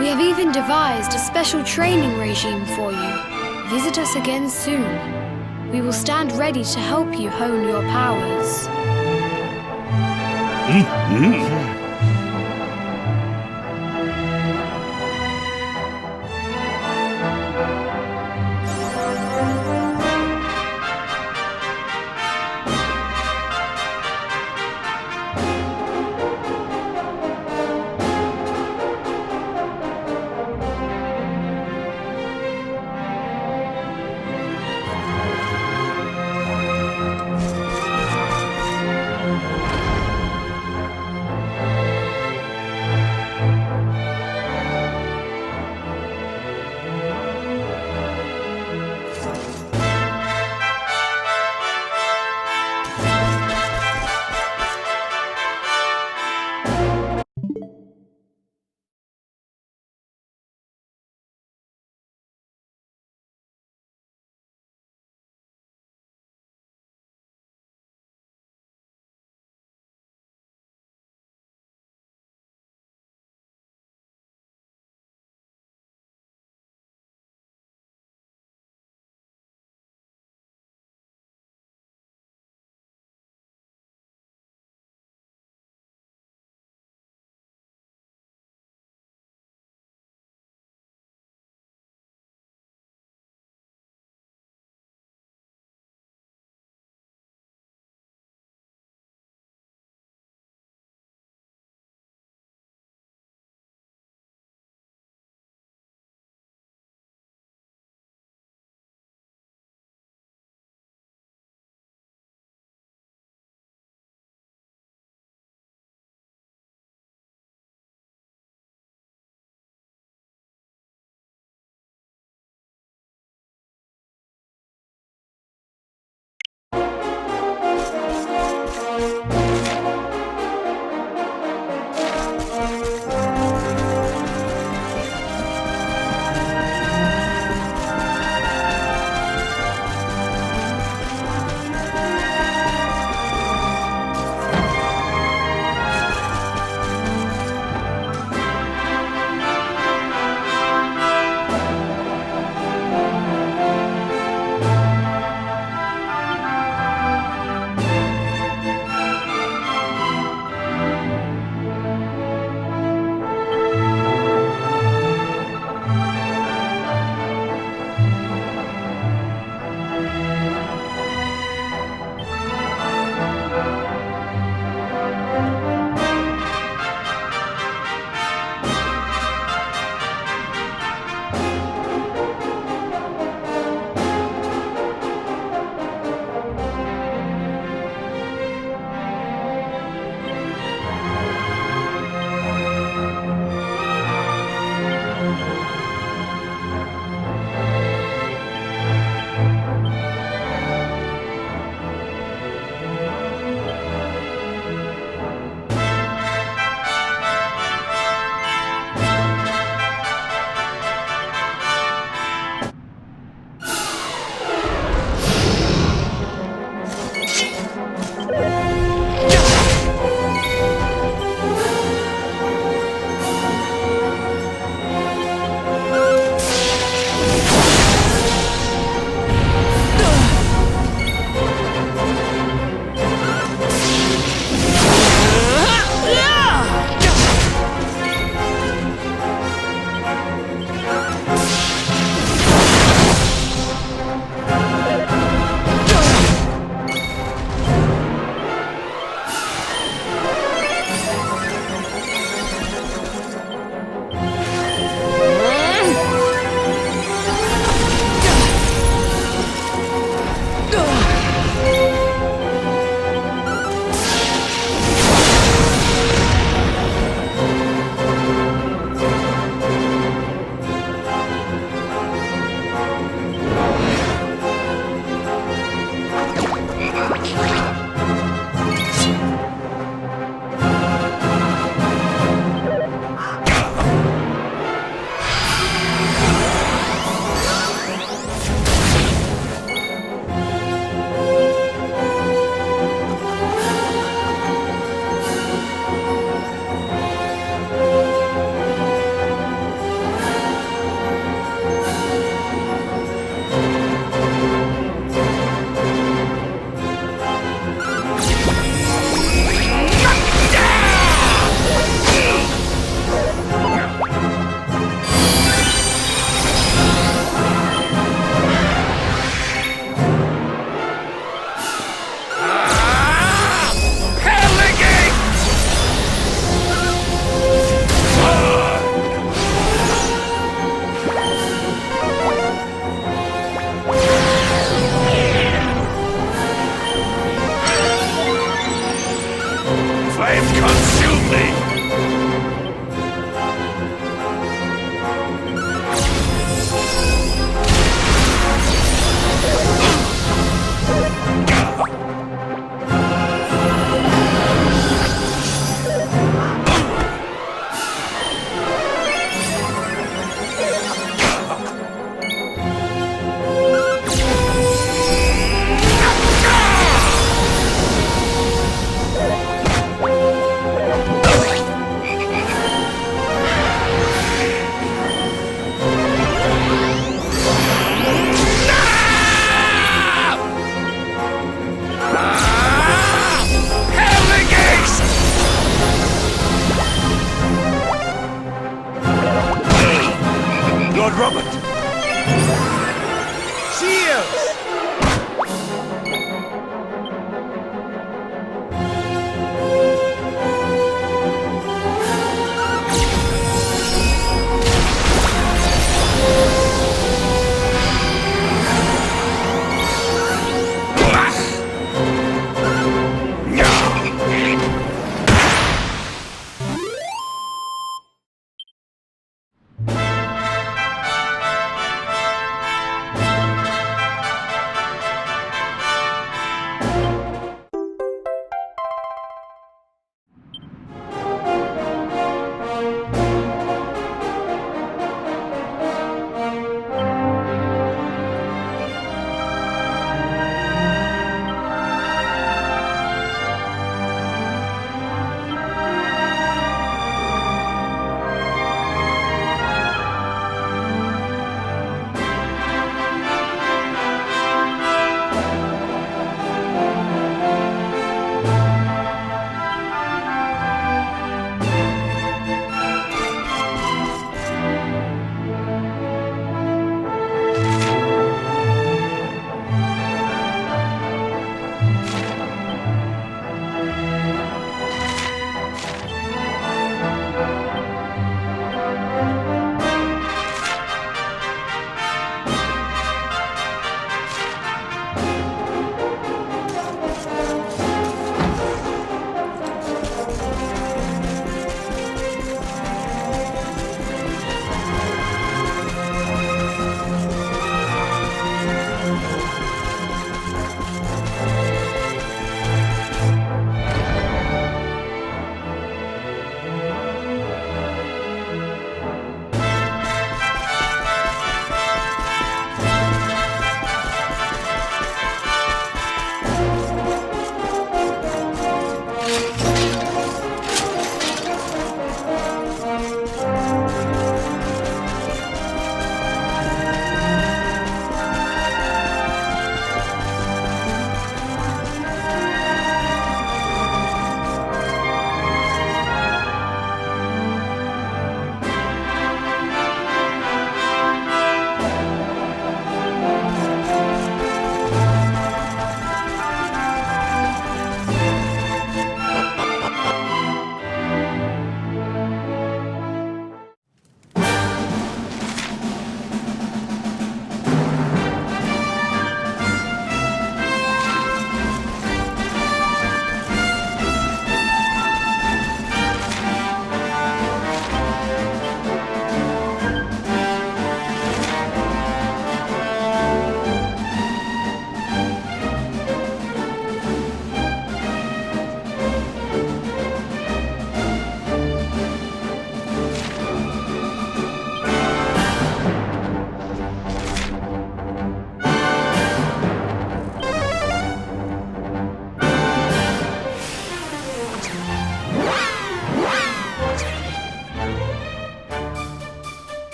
Speaker 5: We have even devised a special training regime for you. Visit us again soon. We will stand ready to help you hone your powers.
Speaker 10: Lord Robert. Cheers!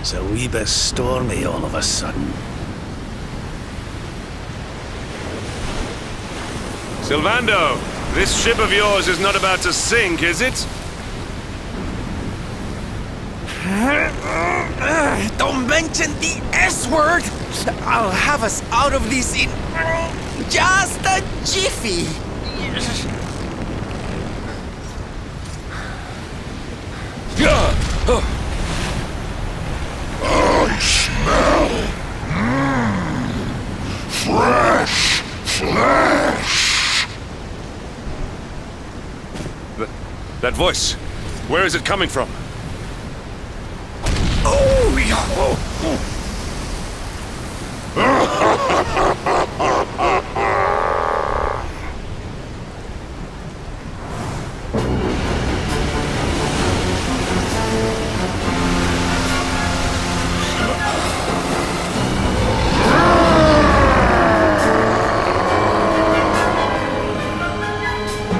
Speaker 1: It's a wee bit stormy all of a sudden.
Speaker 3: Sylvando, this ship of yours is not about to sink, is it?
Speaker 6: Don't mention the S word! I'll have us out of this in just a jiffy!
Speaker 9: I smell fresh flesh.
Speaker 3: That voice, where is it coming from?
Speaker 9: Oh, yeah.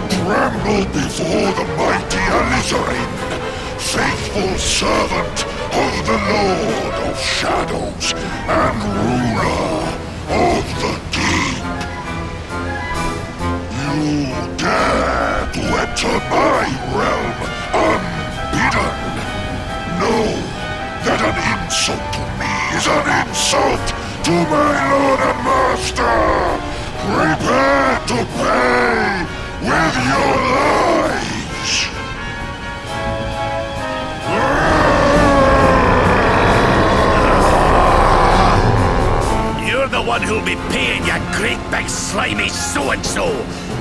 Speaker 9: Tremble before the mighty Alizarin, faithful servant of the Lord of Shadows and ruler of the deep. You dare to enter my realm unbidden. Know that an insult to me is an insult to my lord and master. Prepare to pay with your lives.
Speaker 1: You're the one who'll be paying, you great big slimy so-and-so!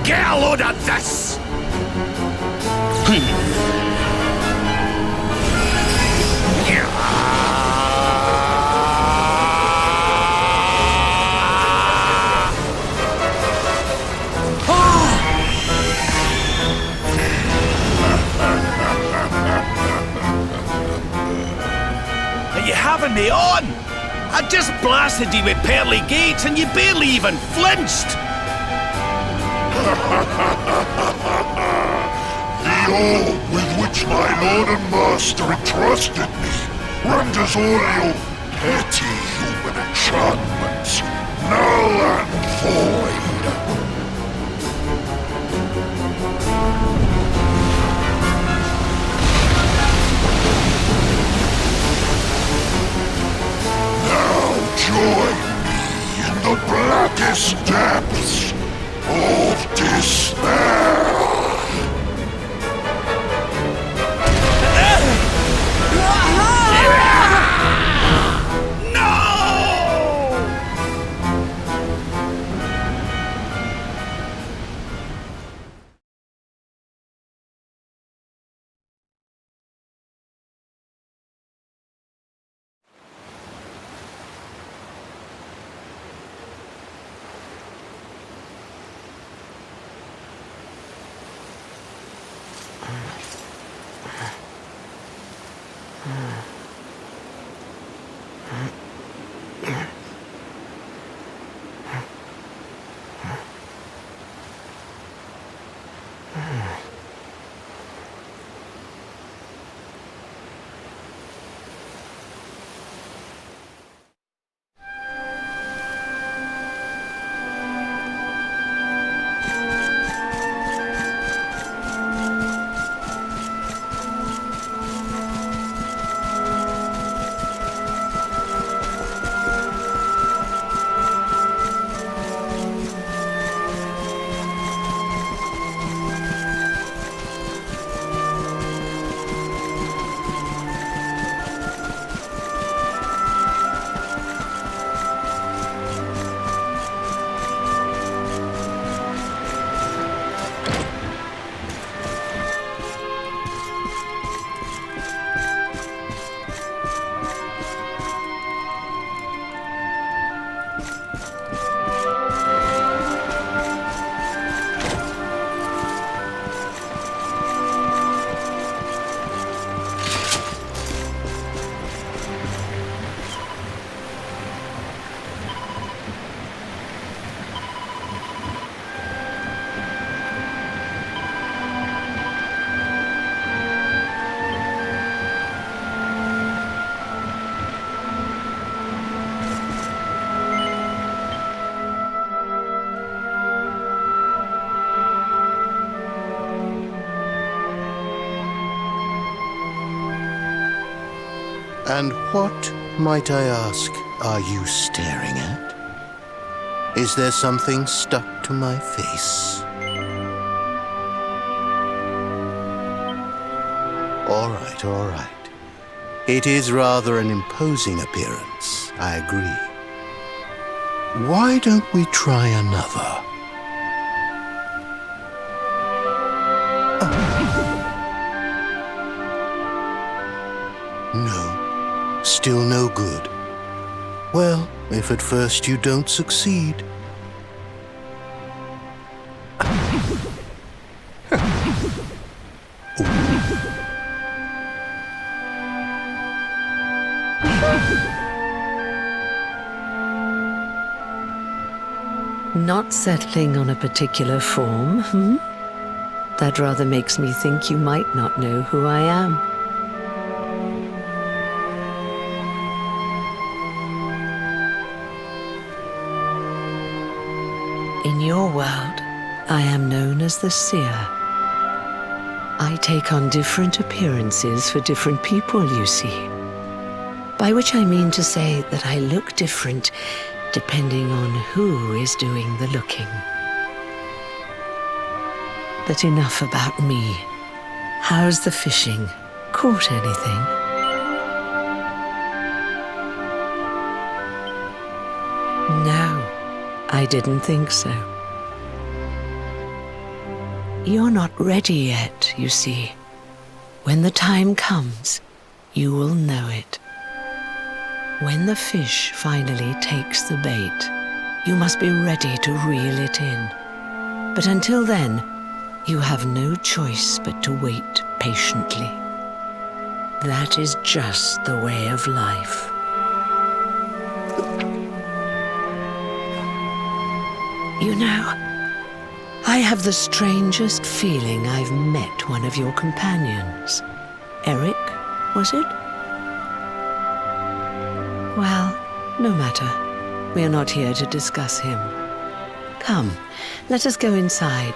Speaker 1: Get a load of this! Are you having me on? I just blasted you with pearly gates and you barely even flinched!
Speaker 9: The orb with which my lord and master entrusted me renders all your petty human enchantments null and void. Now join me in the blackest depths of despair.
Speaker 10: And what, might I ask, are you staring at? Is there something stuck to my face? All right, all right. It is rather an imposing appearance, I agree. Why don't we try another? No, still no good. Well, if at first you don't succeed.
Speaker 11: Not settling on a particular form, hmm? That rather makes me think you might not know who I am. In your world, I am known as the Seer. I take on different appearances for different people, you see. By which I mean to say that I look different depending on who is doing the looking. But enough about me. How's the fishing? Caught anything? No, I didn't think so. You're not ready yet, you see. When the time comes, you will know it. When the fish finally takes the bait, you must be ready to reel it in. But until then, you have no choice but to wait patiently. That is just the way of life. You know, I have the strangest feeling I've met one of your companions. Eric, was it? Well, no matter. We are not here to discuss him. Come, let us go inside.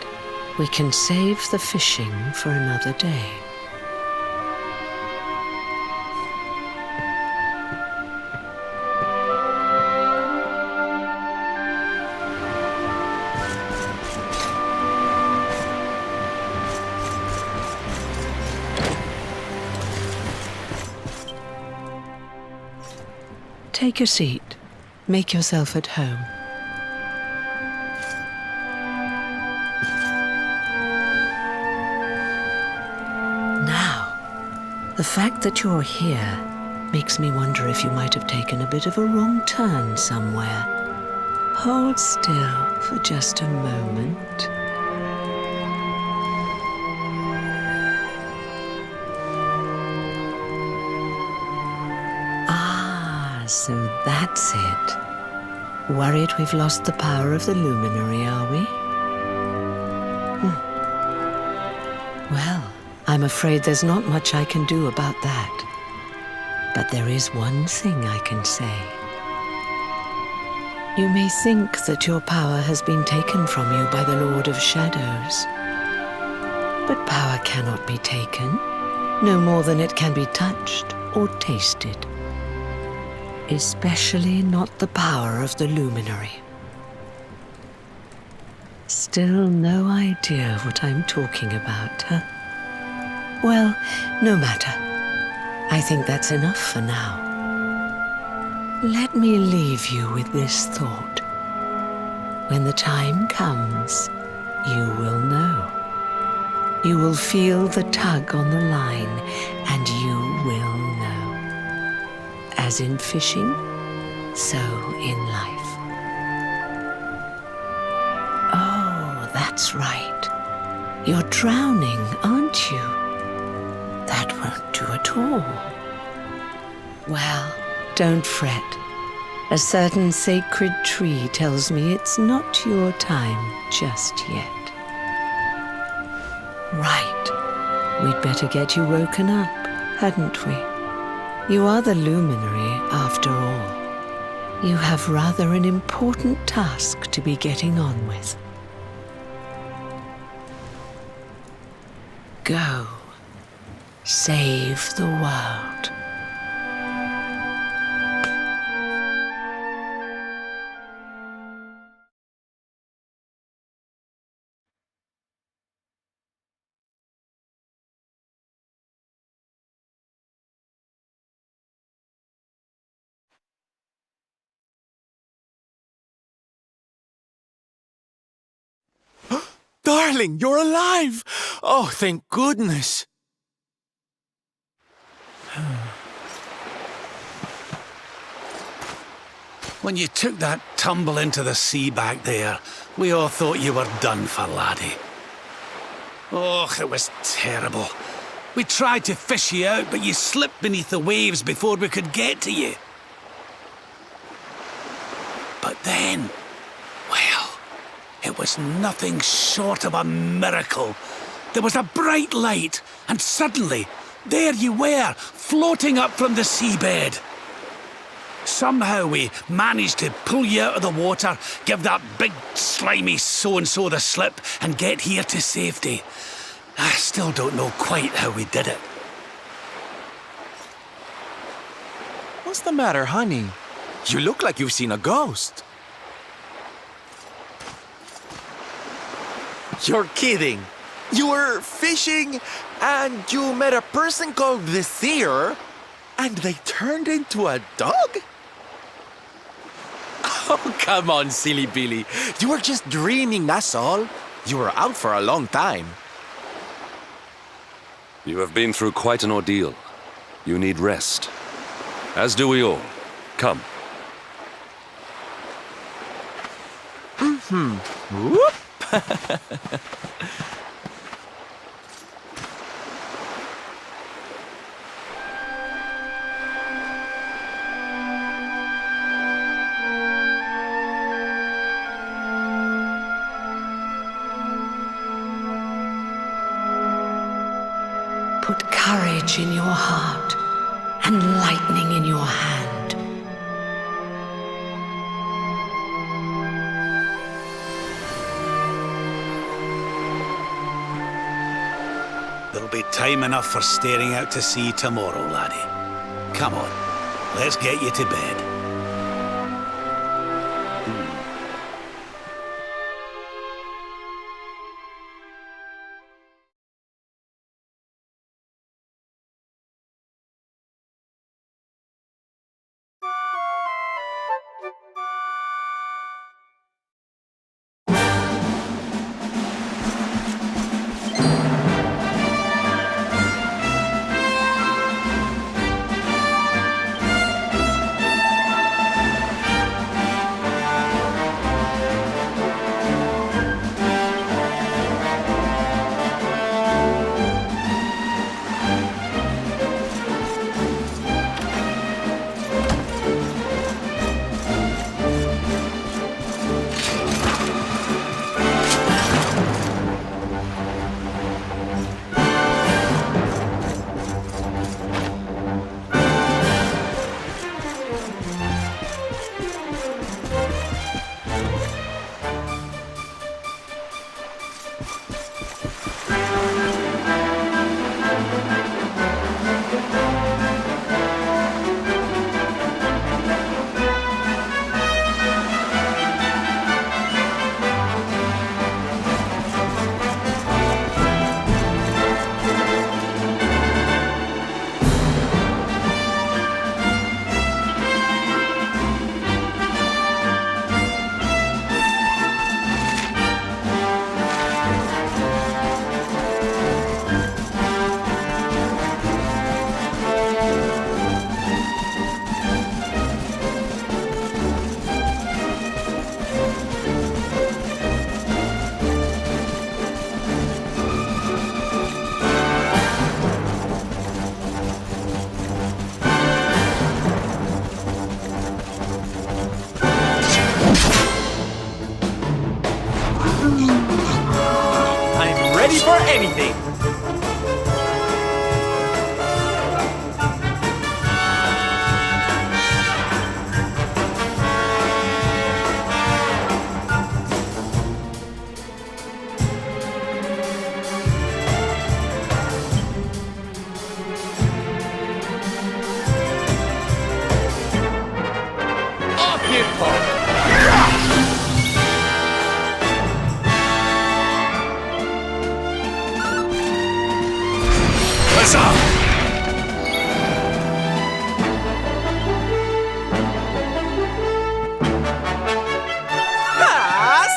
Speaker 11: We can save the fishing for another day. Take a seat. Make yourself at home. Now, the fact that you're here makes me wonder if you might have taken a bit of a wrong turn somewhere. Hold still for just a moment. So that's it. Worried we've lost the power of the luminary, are we? Well, I'm afraid there's not much I can do about that. But there is one thing I can say. You may think that your power has been taken from you by the Lord of Shadows. But power cannot be taken, no more than it can be touched or tasted. Especially not the power of the luminary. Still no idea what I'm talking about, huh? Well, no matter. I think that's enough for now. Let me leave you with this thought. When the time comes, you will know. You will feel the tug on the line, and you will know. As in fishing, so in life. Oh, that's right. You're drowning, aren't you? That won't do at all. Well, don't fret. A certain sacred tree tells me it's not your time just yet. Right. We'd better get you woken up, hadn't we? You are the luminary, after all. You have rather an important task to be getting on with. Go. Save the world.
Speaker 6: Darling, you're alive! Oh, thank goodness.
Speaker 1: When you took that tumble into the sea back there, we all thought you were done for, laddie. Oh, it was terrible. We tried to fish you out, but you slipped beneath the waves before we could get to you. But then, well, it was nothing short of a miracle. There was a bright light, and suddenly, there you were, floating up from the seabed. Somehow we managed to pull you out of the water, give that big slimy so-and-so the slip, and get here to safety. I still don't know quite how we did it.
Speaker 6: What's the matter, honey? You look like you've seen a ghost. You're kidding. You were fishing and you met a person called the Seer and they turned into a dog? Oh, come on, silly Billy. You were just dreaming, that's all. You were out for a long time.
Speaker 3: You have been through quite an ordeal. You need rest. As do we all. Come.
Speaker 6: Whoop!
Speaker 11: Put courage in your heart and lightning in your hand.
Speaker 1: There'll be time enough for staring out to sea tomorrow, laddie. Come on, let's get you to bed.
Speaker 6: I'm ready for anything. Off you pop!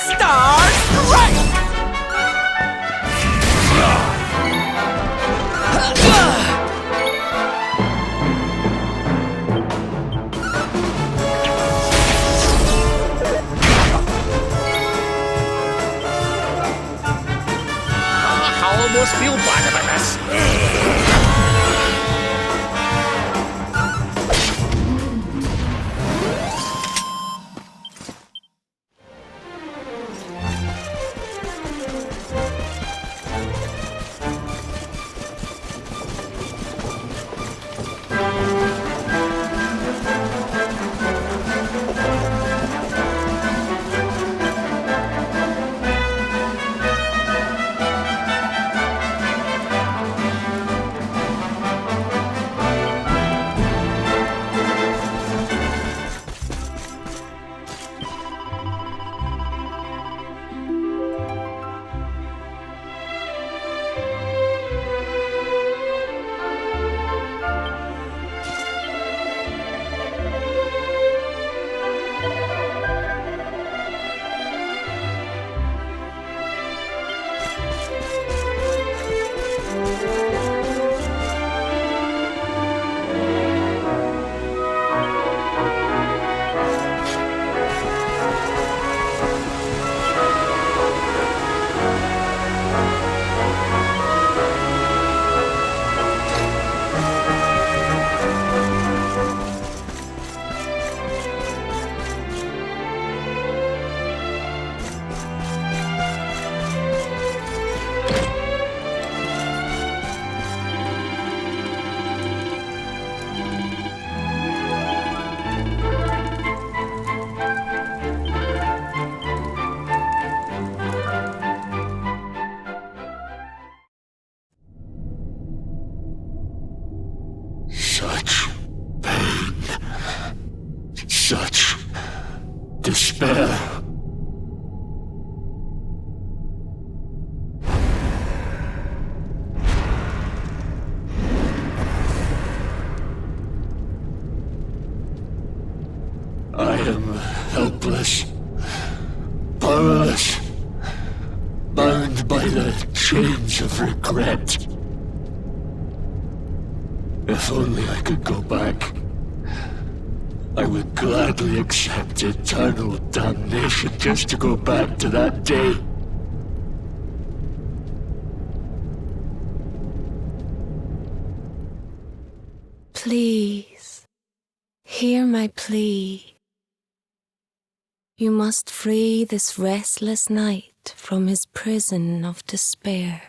Speaker 6: Stars right!
Speaker 9: Such pain. Such despair. I am helpless, powerless, bound by the chains of regret. If only I could go back, I would gladly accept eternal damnation just to go back to that day.
Speaker 5: Please, hear my plea. You must free this restless knight from his prison of despair.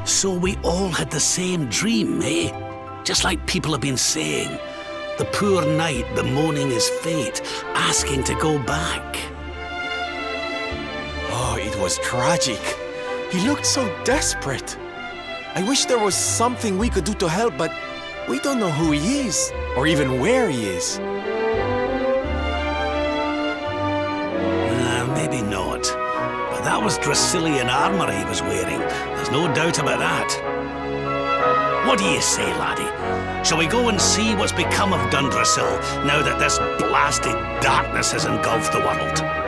Speaker 1: So we all had the same dream, eh? Just like people have been saying. The poor knight bemoaning his fate, asking to go back.
Speaker 6: Oh, it was tragic. He looked so desperate. I wish there was something we could do to help, but we don't know who he is, or even where he is.
Speaker 1: Maybe not. But that was Dracilian armor he was wearing. There's no doubt about that. What do you say, laddie? Shall we go and see what's become of Dundrasil now that this blasted darkness has engulfed the world?